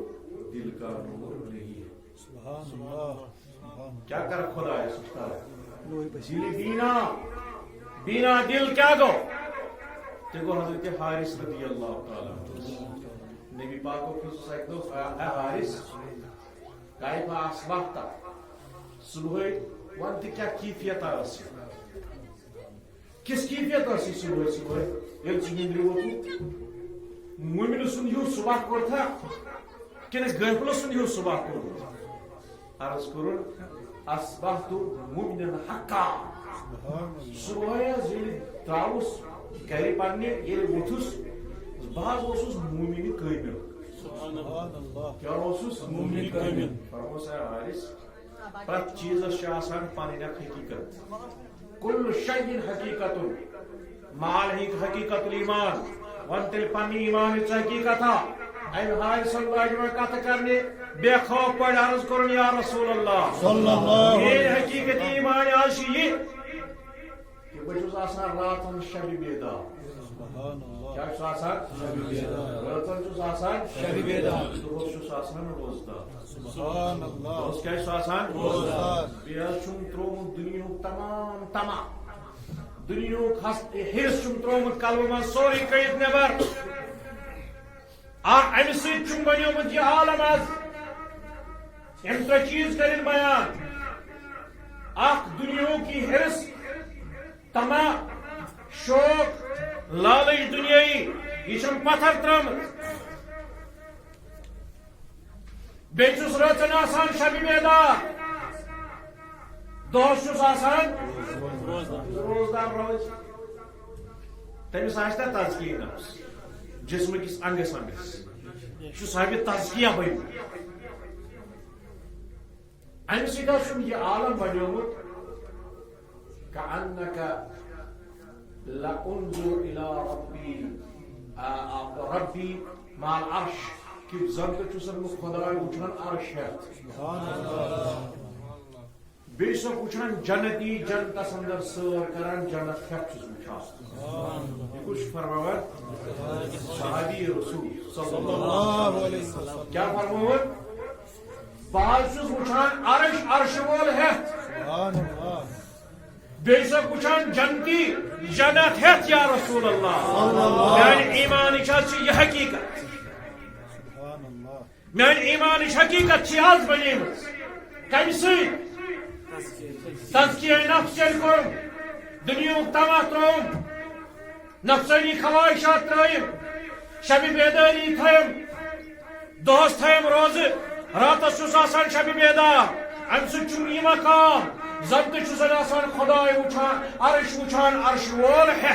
دل کا نور نہیں ہے سبحان اللہ کیا کر خدا ہے سستا دل بینا بینا دل کیا گو تگو حضرت حارث رضی اللہ تعالیٰ نبی پاک کو خصوص ایک دو اے حارث کیف اصبحت صبح وانت کیا کیفیت آسی کس کیفیت آسی صبح یل چندری وطو مومن سن یو صبح کرتا کنس غفل سن یو صبح کرتا عرض کرن اصبحت مومن حقا صبح زیل تراؤس گھر پڑھنے یہ وتھس بعض اوسس مومن کامل کیا اوسس مومن کامل فرموس ہے حارث پرت چیز آسان پانی حقیقت کل شیء حقیقت مال ہی حقیقت ایمان ون تیل پنی ایمان حقیقت ام حارث صلی اللہ علیہ وسلم کت کرنے بے خوف پڑ عرض کرن یا رسول اللہ صلی اللہ یہ حقیقت ایمان آج یہ بچوس آسان راتن شب بیدار کیا چھو آسان شب بیدار راتن چھو آسان شب بیدار دوست چھو آسان روزدار سبحان اللہ دوست کیا چھو آسان روزدار بیاد چھو تروم دنیا تمام دنیا حرس چھو تروم قلب من سوری قید نبر امی سید چھو بنیو مت یہ عالم از ام تو چیز کرن بیان اخ دنیا کی حرس تما شوق لالچ دنیای یہ پتھر ترم بیچس رچن آسان شب بیدار دوس آسان روزدار روز تمس آستا تزکیہ نفس جسم کس انگس صاحب تزکیہ بن ام سیدہ یہ عالم بنیومت كأنك لأنظر إلى ربي مع العرش كيف زنت تسر مخداي وچھان عرش ہے بیسک وچھان جنتی جنت اندر سر کران جنت ہے وچھان یہ کچھ فرماوت صحابی رسول صلی اللہ علیہ وسلم کیا فرماوت بعض وچھان عرش وول ہے سبحان اللہ بیسک وچھان جنتی جنت ہے یا رسول اللہ میان ایمان چھ یہ حقیقت میان ایمان حقیقت چھ آز بنیم کم سی تزکیہ نفس کرم دنیا تما تروم نفسانی خواہشات ترائم شب بیداری تھیم دوست تھیم روز راتس چھس آسان شب بیدار ام سچ یہ مقام زنت چھسن آسان خدای وچھان عرش وول ہے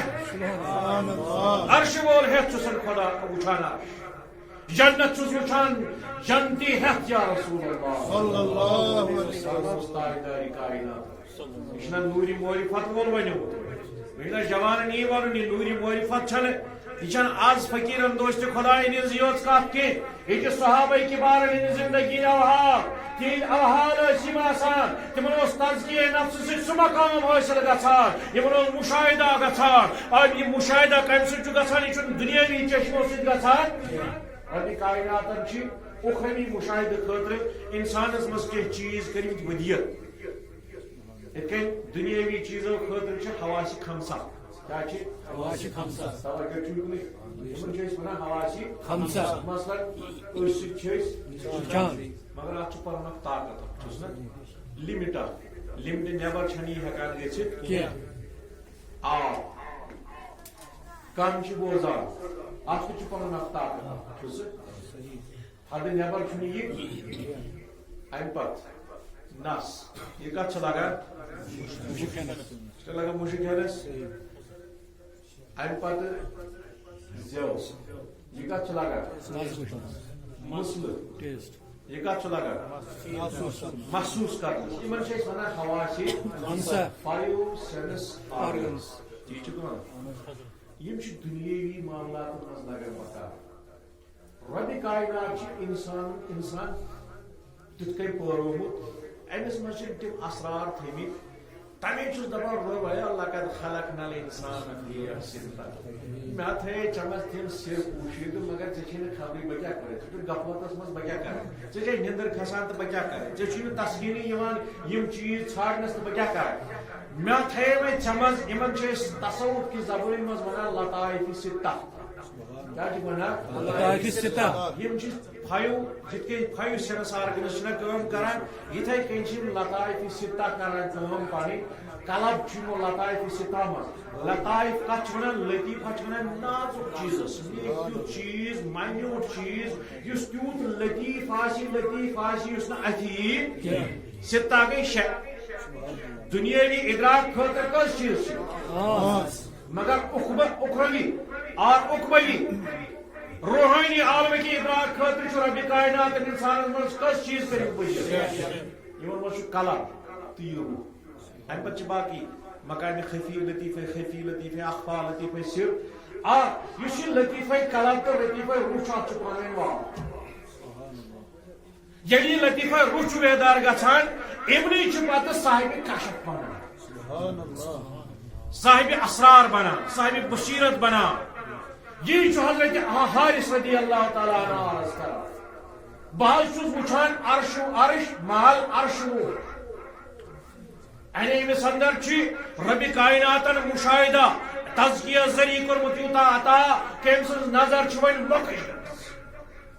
عرش وول ہے چھسن خدا وچھان عرش جنت چھس وچھان جنتی ہے یا رسول اللہ صلی اللہ علیہ وسلم کائنات یہ نوری معرفت وول ونیو یہ جوان نی ون یہ نوری معرفت چھن یہ آز فقیرن دوست خدای نز یوت کت کی یہ صحابہ کبار زندگی اوہار تین اوہار آسان تمن تزکیہ نفس سہ مقام حاصل گھان یمن مشاہدہ گھان یہ مشاہدہ کم سہ گھان یہ دنیاوی چشمو ست گھان رب کائنات اخروی مشاہدہ خاطر انسانس مز کی چیز کرمت ودیت اتن دنیاوی چیزوں خاطر حواس خمسہ کیا حواس خمسہ توجہ ٹھیک نہیں حواس خمسہ مثلا مگر ات پن طاقت لمٹ لمٹ نیبر یہ ہکان گھت آب کم بوزان ات پن طاقت حد نیبر یہ ام پت نس یہ کت لگان لگان مشک ہینس ام پتہ زو یہ کت لگان مسل یہ کت لگان محسوس کرنا ان حواس فائیو سینس آرگنز یہ دنیاوی معاملات مز لگان پتہ رب کائنات انسان تت کن پورومت امس مز تم اسرار تھمت تمے دپان رب اللہ قد خلقنا الانسان فی احسن تقویم مے تھے چمس تم سر پوشید مگر ژے خبری بہ کیا کرے ژے غفلتس مز بہ کیا کرے ژے نندر کھسان تو بہ کیا کرے ژے تصویر یم چیز ژھانڈنس تو بہ کیا کرے میں تھے میں چمز امن چیز تصوف کی زبان مز ونا لطائف ستہ کیا جی ونا لطائف ستہ یم چیز پھایو جت کے پھایو سینس آرگنیشن کام کران یتھے کن چھ لطائف ستہ کران کام پانی کلب چھ لطائف ستہ مز لطائف کت ونان لطیفہ چھ ونان نازک چیزس چیز مائنیوٹ چیز یس تیوت لطیف آسی یس نا اتھی ستہ گئی شے دنیاوی ادراک خاطر کس چیز مگر اخروی اور اقبلی روحانی عالم کی ادراک خاطر رب کائنات انسان مز کس چیز کر کلر تیر ام پتہ باقی مقام خفی لطیفہ اخفا لطیفہ سر اس لطیفہ کلر تو لطیفہ روح پان وا یلی لطیفہ روح بیدار گھان امنی پتہ صاحب کشف بنان صاحب اسرار بنان صاحب بصیرت بنان یہ حضرت حارث رضی اللہ تعالیٰ عنہ عرض کر بہت وچان عرش مال عرش امس اندر رب کائناتن مشاہدہ تزکیہ ذریعہ کورمت یوتا عطا کہ ام سن نظر ون لوکش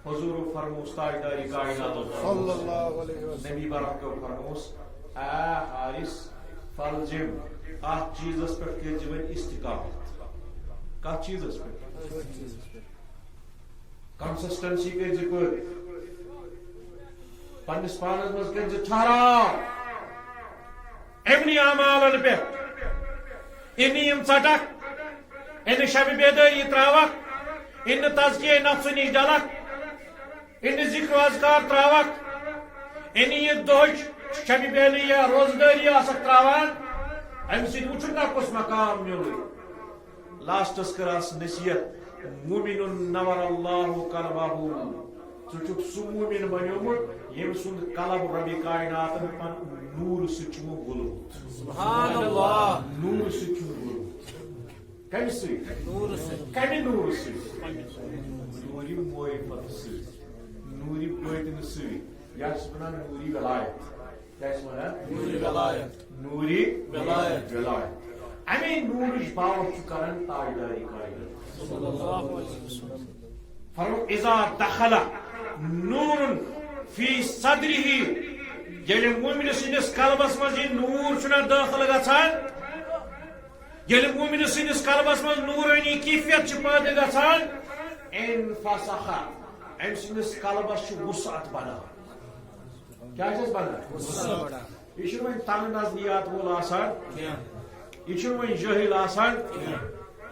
حضور فرموس تاجداری کائنات صلی اللہ علیہ وسلم نبی برکت فرموس اے حارث فالجم ات چیزس پہ کر استقامت کت چیزس پہ کنسسٹنسی کر پنس پانس مز کر ٹھہراو امنی اعمالن پہ انی ژٹک ان شب بیداری تراوک ان تزکیہ نفس نش ڈلک ان ذکر اذکار تراوک ان یہ دہچ شب بیداری یا روزداری آسک تراوان ام سی وچھن نا کس مقام مل لاسٹس کراس نصیحت مومن نور اللہ قلبہ ٹھیک سہ مومن بنیومت یم سند قلب رب کائنات پن نور سچمو گلوت سبحان اللہ نور سچمو گلوت کم سی نور سے کمی نور سی نوری معرفت سی نوری باطن سی یا ونان نوری ولایت کیا ونان نوری ولایت نوری ولایت امی نورش باوت کرن تاجداری کائنات صلی اللہ علیہ وسلم فرمو اذا دخل نور فی صدره یل مومن سندس قلبس مز یہ نور چھنا داخل گژھان یل مومن سندس قلبس مز نورانی کیفیت چھ پٲدٕ گژھان انفسخ ام سندس قلبس چھ وسعت بنان کیا چھس بنان یہ چھ وۄنۍ تنگ نظریات وول آسان یہ چھ وۄنۍ جٲہل آسان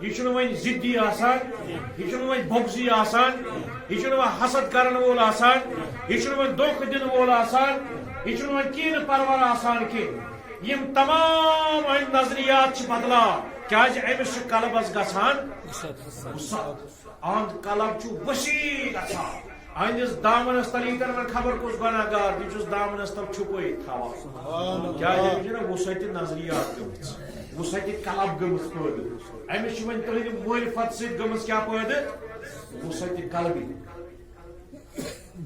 یہ چھ وۄنۍ ضدی آسان یہ چھ وۄنۍ بغضی آسان یہ چھ وۄنۍ حسد کرن وول آسان یہ چھ وۄنۍ دھوکہ دن وول آسان یہ چھ وۄنۍ کین پرور آسان کی یم تمام نظریات چھ بدلان کیاز امس چھ قلبس گژھان وسعت اہند قلب چھ وسیع گژھان اہندس دامنس تل یتن خبر کس گناہ گار یہ چھس دامنس تل چھپٲیِتھ تھاوان کیاز امس چھ نا وسعت نظریات گٔمٕژ وسعت قلب گٔمٕژ پٲدٕ امس چھ وۄنۍ تہنٛدِ معرفت سۭتۍ گٔمٕژ کیاہ پٲدٕ وسعت قلبی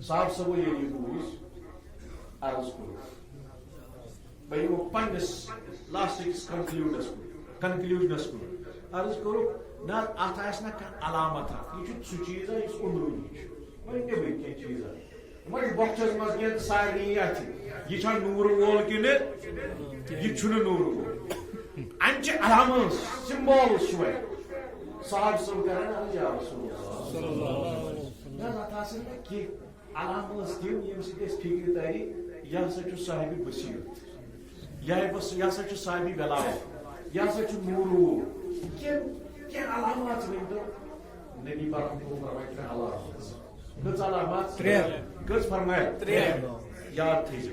صاحب صبح ییٚلہِ بوٗز عرض کوٚر بہٕ یِمو پننِس لاسٹٕکِس کنکلیوجنس کُن عرض کوٚرُکھ نہ اتھ آسہِ نا کانٛہہ علامت یہِ چھُ سُہ چیٖزا یُس أنٛدروٗنی چھُ وۄنۍ نیٚبٕرۍ کینٛہہ چیٖزا وۄنۍ بۄکچس منٛز کینٛہہ سارنٕے اَتھِ یہِ چھا نوٗرٕ وول کِنہٕ یہِ چھُنہٕ نوٗرٕ وول امچہِ علامات سمبالز چھِ وۄنۍ صاحب صٲب کران عرض یا رسول اللہ نہ اتھ آسن نہٕ کینٛہہ علامات تِم ییٚمہِ سۭتۍ اَسہِ فِکرِ تری یہِ ہسا چھُ صاحبِ بصیرت یہِ ہسا چھُ صاحبِ ولایت یہِ ہسا چھُ نوٗرٕ وول کینٛہہ علامات ؤنۍتو نبی برکت فرمایہِ ترٛےٚ علامات کٔژ علامات کٔژ فرمایہِ یاد تھٲیزِ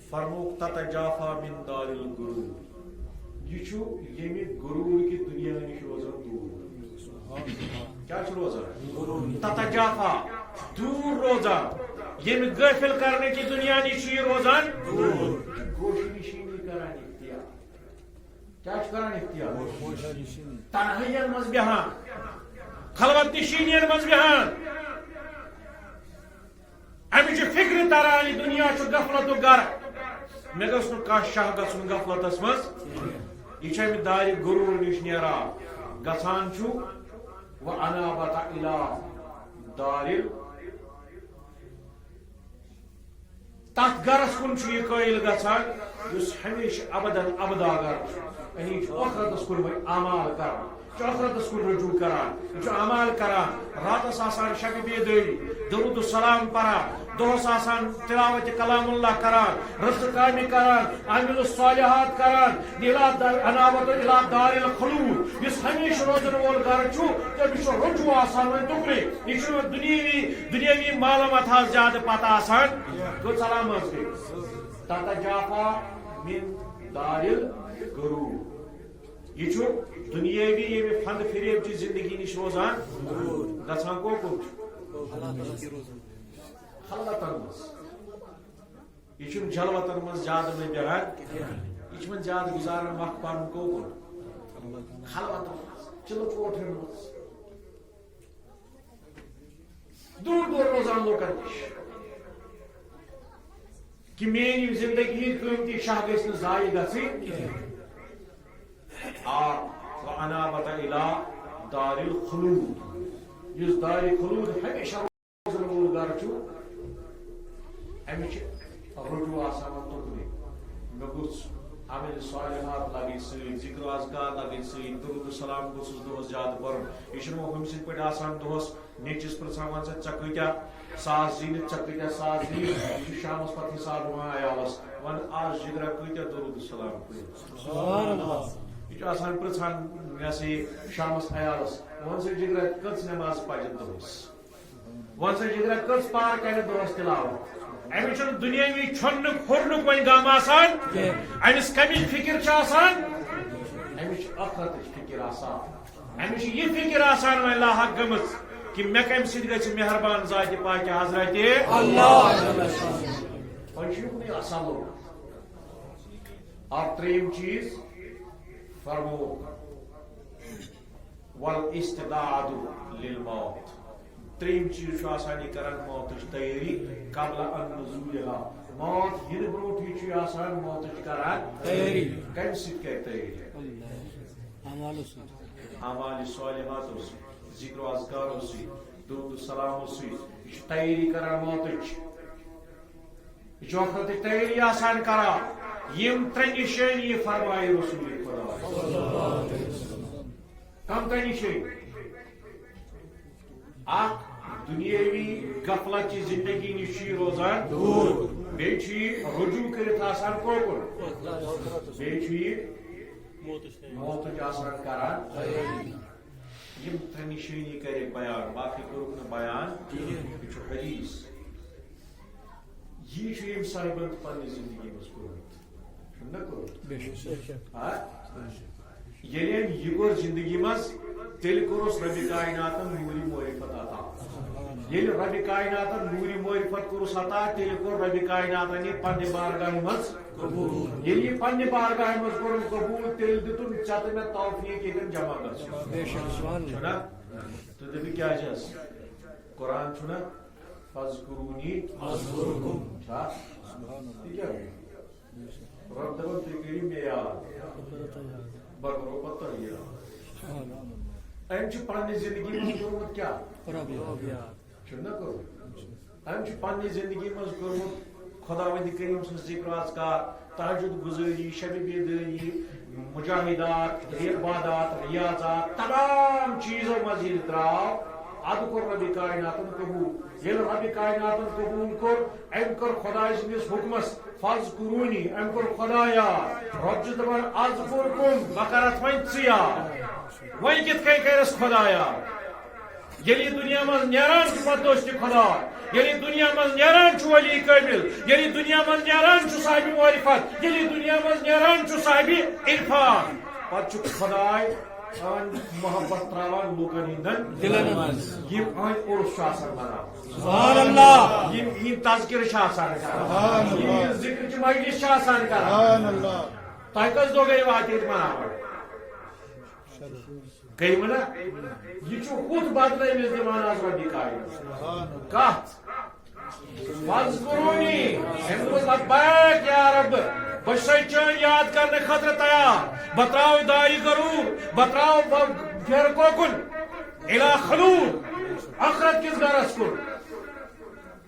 فرموک تتجافا من دار الغرور یہ چھو ییٚمہِ غروٗر کہِ دُنیا نِش روزان دوٗر کیا چھُ روزان تتجافا دوٗر روزان ییٚمہِ غٲفِل کرنہٕ کہِ دُنیا نِش چھُ یہِ روزان دوٗر گوشہِ نِشٲنی کران اختیار کیا چھُ کران اختیار تنہٲیین منٛز بیہان خلوت نشینین منٛز بیہان امہِ چھُ فکرِ تران یہِ دُنیا چھُ غفلتُک گرٕ مےٚ گوٚژھ نہٕ کانٛہہ شاہ گژھُن غفلتس منٛز یہ چھ امہ دار غرور نش نیران گژھان چھُ وانابت الی دار تات گرس کن چھ یہ قائل گژھان یس ہمیشہ ابدن ابدا گر یعنی ٲخرتس کن اعمال کران ٲخرتس کن رجوع کران اعمال کران راتس آسان شب بیداری درود السلام پران دہس آسان تلاوت کلام اللہ کران رزق کامہ کران عامل الصالحات کران انابت الی دار الخلود یس ہمیشہ روزن وول گر تمس رجوع آسان وۄنۍ دُگنے یہ دنیاوی معلومات حظ زیادہ پتہ آسان گو سلام حظ گئی تتجافا من دار الغرور یہ دنیاوی یہ فند فریب کی زندگی نش روزان گژھان کوکن خلوتن مز یہ جلوتن مز زیادہ میں بیہان یہ زیادہ گزاران وقت پن کوکن خلوتن مز چلو کوٹھن مز دور دور روزان لوکن نش کہ میری زندگی قیمتی شاہ گژھِ نہٕ ضایع گژھٕنۍ وانابت الی دار الخلود یس دار خلود ہمیشہ روزن وول گر امچ رجوع آسان تُکنٕے مےٚ گوٚژھ عامل صالحات لگٕنۍ سۭتۍ ذکر اذکار لگٕنۍ سۭتۍ درود السلام گوٚژھُس دۄہس زیادٕ پرُن یہ چھُنہٕ ہُمہِ سٕنٛدۍ پٲٹھۍ آسان دۄہس نیچِس پرژھان وَن سا ژےٚ کۭتیاہ ساس زیٖنِتھ ژےٚ کۭتیاہ ساس زیٖنِتھ یہِ چھُ شامس پتہٕ حساب یِوان عیالس ون آز جگرا کۭتیاہ درود السلام پٔرِتھ یہ آسان پرژھان یہ سا یہ شامس عیالس ون سا جگرا کٔژ نماز پجن دۄہس ون سا جگرا کٔژ پار کرِ دۄہس تلاوت امس دنیاوی چھن کھورنک وۄنۍ غم آسان امس کمچ فکر آسان امس ٲخرتٕچ فکر آسان امس یہ فکر آسان وۄنۍ لاحق گٔمٕژ کہ مےٚ کمہِ سۭتۍ گژھِ مہربان ذاتِ پاکہِ حضرت وۄنۍ چھُ یُکنُے آسان لوگ اور ترٛیٚیِم چیٖز فرمو والاستعداد للموت ترٛیٚیِم چیٖز چھُ آسان یہِ کران موتٕچ تیٲری قبل ان نزولها موت یِنہٕ برونٹھٕے چھُ یہِ آسان موتٕچ کران تیٲری کمہِ سۭتۍ کرِ تیٲری اعمال صالحاتو سۭتۍ ذکر و اذکارو سۭتۍ درود السلامو سۭتۍ یہِ چھُ تیٲری کران موتٕچ یہ ٲخرتٕچ تیٲری آسان کران یم ترٛےٚ نِشٲنی یہ فرمایہِ رسول خدا کم ترٛےٚ نِشٲنی اکھ دنیاوی غفلت چی زندگی نش چھ روزان دور بیٚیہِ چھُ یہِ رجوع کٔرِتھ آسان کوکُن بیٚیہِ چھُ یہِ موتٕچ آسان کران یم ترٛےٚ نِشٲنی کرے بیان باقی کوٚرُکھ نہٕ بیان یہِ چھُ حدیث یہ چھُ ییٚمہِ صاحبن تہِ پننہِ زندگی منٛز کوٚرمُت چھُنہٕ نہ کوٚرمُت ییٚلہِ أمۍ یہِ کوٚر زندگی منٛز تیٚلہِ کوٚرُس ربِ کایناتن نوٗرِ معرفت عطا ییٚلہِ ربِ کایناتن نوٗرِ معرفت کوٚرُس عطا تیٚلہِ کوٚر ربِ کایناتن یہِ پننہِ بارگاہہِ منٛز قبوٗل ییٚلہِ یہِ پننہِ بارگاہہِ منٛز کوٚرُن قبوٗل تیٚلہِ دِتُن ژےٚ تہٕ مےٚ توفیٖق ییٚتٮ۪ن جمع گژھُن چھُنہ تہٕ دٔپِو کیٛاہ چھس قرآن چھُنہ فاذکرونی اذکرکم چھا یہِ کیٛاہ رب دپان تُہۍ کٔرِو مےٚ یاد بہٕ کرو پتہٕ تۄہہِ یاد أمۍ چھُ پننہِ زندگی منٛز کوٚرمُت کیٛاہ چھُنہ کوٚرمُت أمۍ چھُ پننہِ زندگی منٛز کوٚرمُت خۄداوندِ کریٖم سٕنٛز ذکر اذکار تہجد گزٲری شبِ بیدٲری مجاہدات عبادات ریاضات تمام چیزو منٛز ییٚلہِ درٛاو ادٕ کوٚر ربِ کایناتن قبوٗل ییٚلہِ ربِ کایناتن قبوٗل کوٚر أمۍ کوٚر خۄداے سٕنٛدِس حُکمس فاذکرونی أمۍ کوٚر خۄدا یاد رۄب چھُ دپان اذکرکم بہٕ کرتھ وۄنۍ ژٕ یاد وۄنۍ کِتھ کٔنۍ کرس خۄدا یاد ییٚلہِ یہِ دُنیا منٛز نیران چھُ پتہٕ اوس تہِ خۄدا ییٚلہِ یہِ دُنیا منٛز نیران چھُ ولی کٲمِل ییٚلہِ یہِ دُنیا منٛز نیران چھُ صاحبِ معرفت ییٚلہِ یہِ دُنیا منٛز نیران چھُ صاحبِ عرفان پتہٕ چھُ خۄداے محبت تراوان لوکن ہندن دلن منٛز یم أہنٛدۍ عرس چھُ آسان مناوان سبحان اللہ یم یِہنٛدۍ تذکرٕ چھِ آسان کران یم یِہنٛز ذکرٕچ مجلس چھِ آسان کران تۄہہِ کٔژ دۄہ گٔیوٕ اتھ ییٚتہِ مناوان گٔیوٕ نا یہِ چھُ ہُتھ بدلٲومٕژ دِوان آز رۄبِ کاینات کتھ فاذکرونی أمۍ دوٚپُس لبیک یا رب بس چین یاد کرنے خطر تیار بتراؤ دائی ضرور بتراؤ پھر کوکن الى خلود آخرت کس گرس کن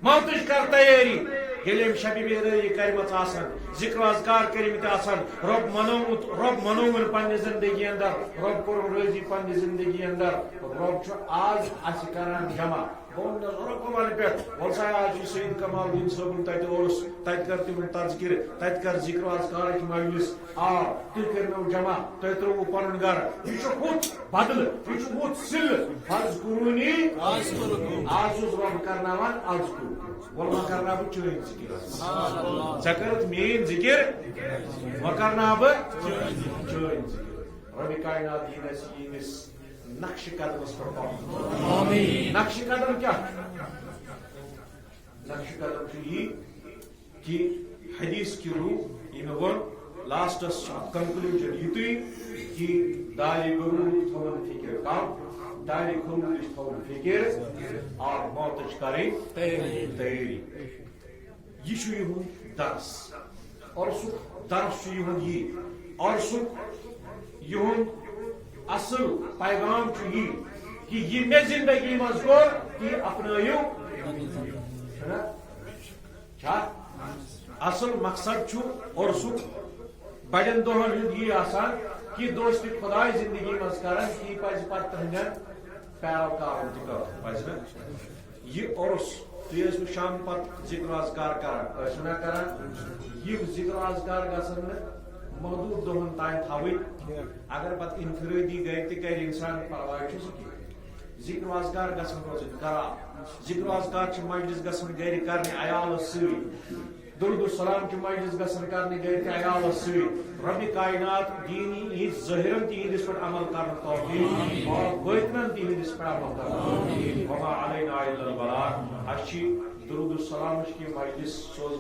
موتش کر تیاری یلیم شبی بیداری کرمت آسان ذکر و اذکار کرمت آسان رب منومن پنی زندگی اندر رب کرم روزی پنی زندگی اندر رب چھو آج اسی کران جمع بون رب والے پہ ولسا آج سید کمال الدین صاحب تت اولس تت کر تم تذکر تت کر ذکر و اذکار کی مجلس آ تھی کرنو جمع تہ ترو پنن گھر یہ چھو ہوت بدل یہ چھو ہوت سل فرض کرونی آج رب کرناوان آج کو ولما کرنا بہ چین ذکر ذکرت مین ذکر وکرنا بہ چین ذکر رب کائنات یہ نقش قدم اس پر آمین نقش قدم کیا نقش قدم کی کہ حدیث کی روح یہ ون لاسٹ کنکلوژن یہ کہ دائی گرو تھون فکر کم دائی خروج تھون فکر اور موتش کریں تیاری یہ چھو یہ درس اور سو درس چھو یہ اور سو یہ اصل پیغام یہ کہ یہ میں زندگی مذکور کہ اپنائیو اصل مقصد چھو اور سو بڑن دہن یہ آسان کہ دوست خدای زندگی مز کرن کہ پز پتہ تہندین پیروکار تہ یہ عرس تیس شام پتہ ذکر اذکار کران یہ ذکر اذکار گھن محدود دہن تین تھوت اگر پتہ انفرادی گئی تہ کر انسان پرواہ ذکر اذکار گھن روزن کرا ذکر اذکار مجلس گھن گر کرنے عیال ست درود السلام کی مجلس گھن کرنے گر عیال ست رب کائنات دینی ظاہرن تہندس پہ عمل کرنے توفیق اور باطنن تہندس پہ عمل کرنے وما علینا الا البلاغ اچھی درود السلام کی مجلس سوز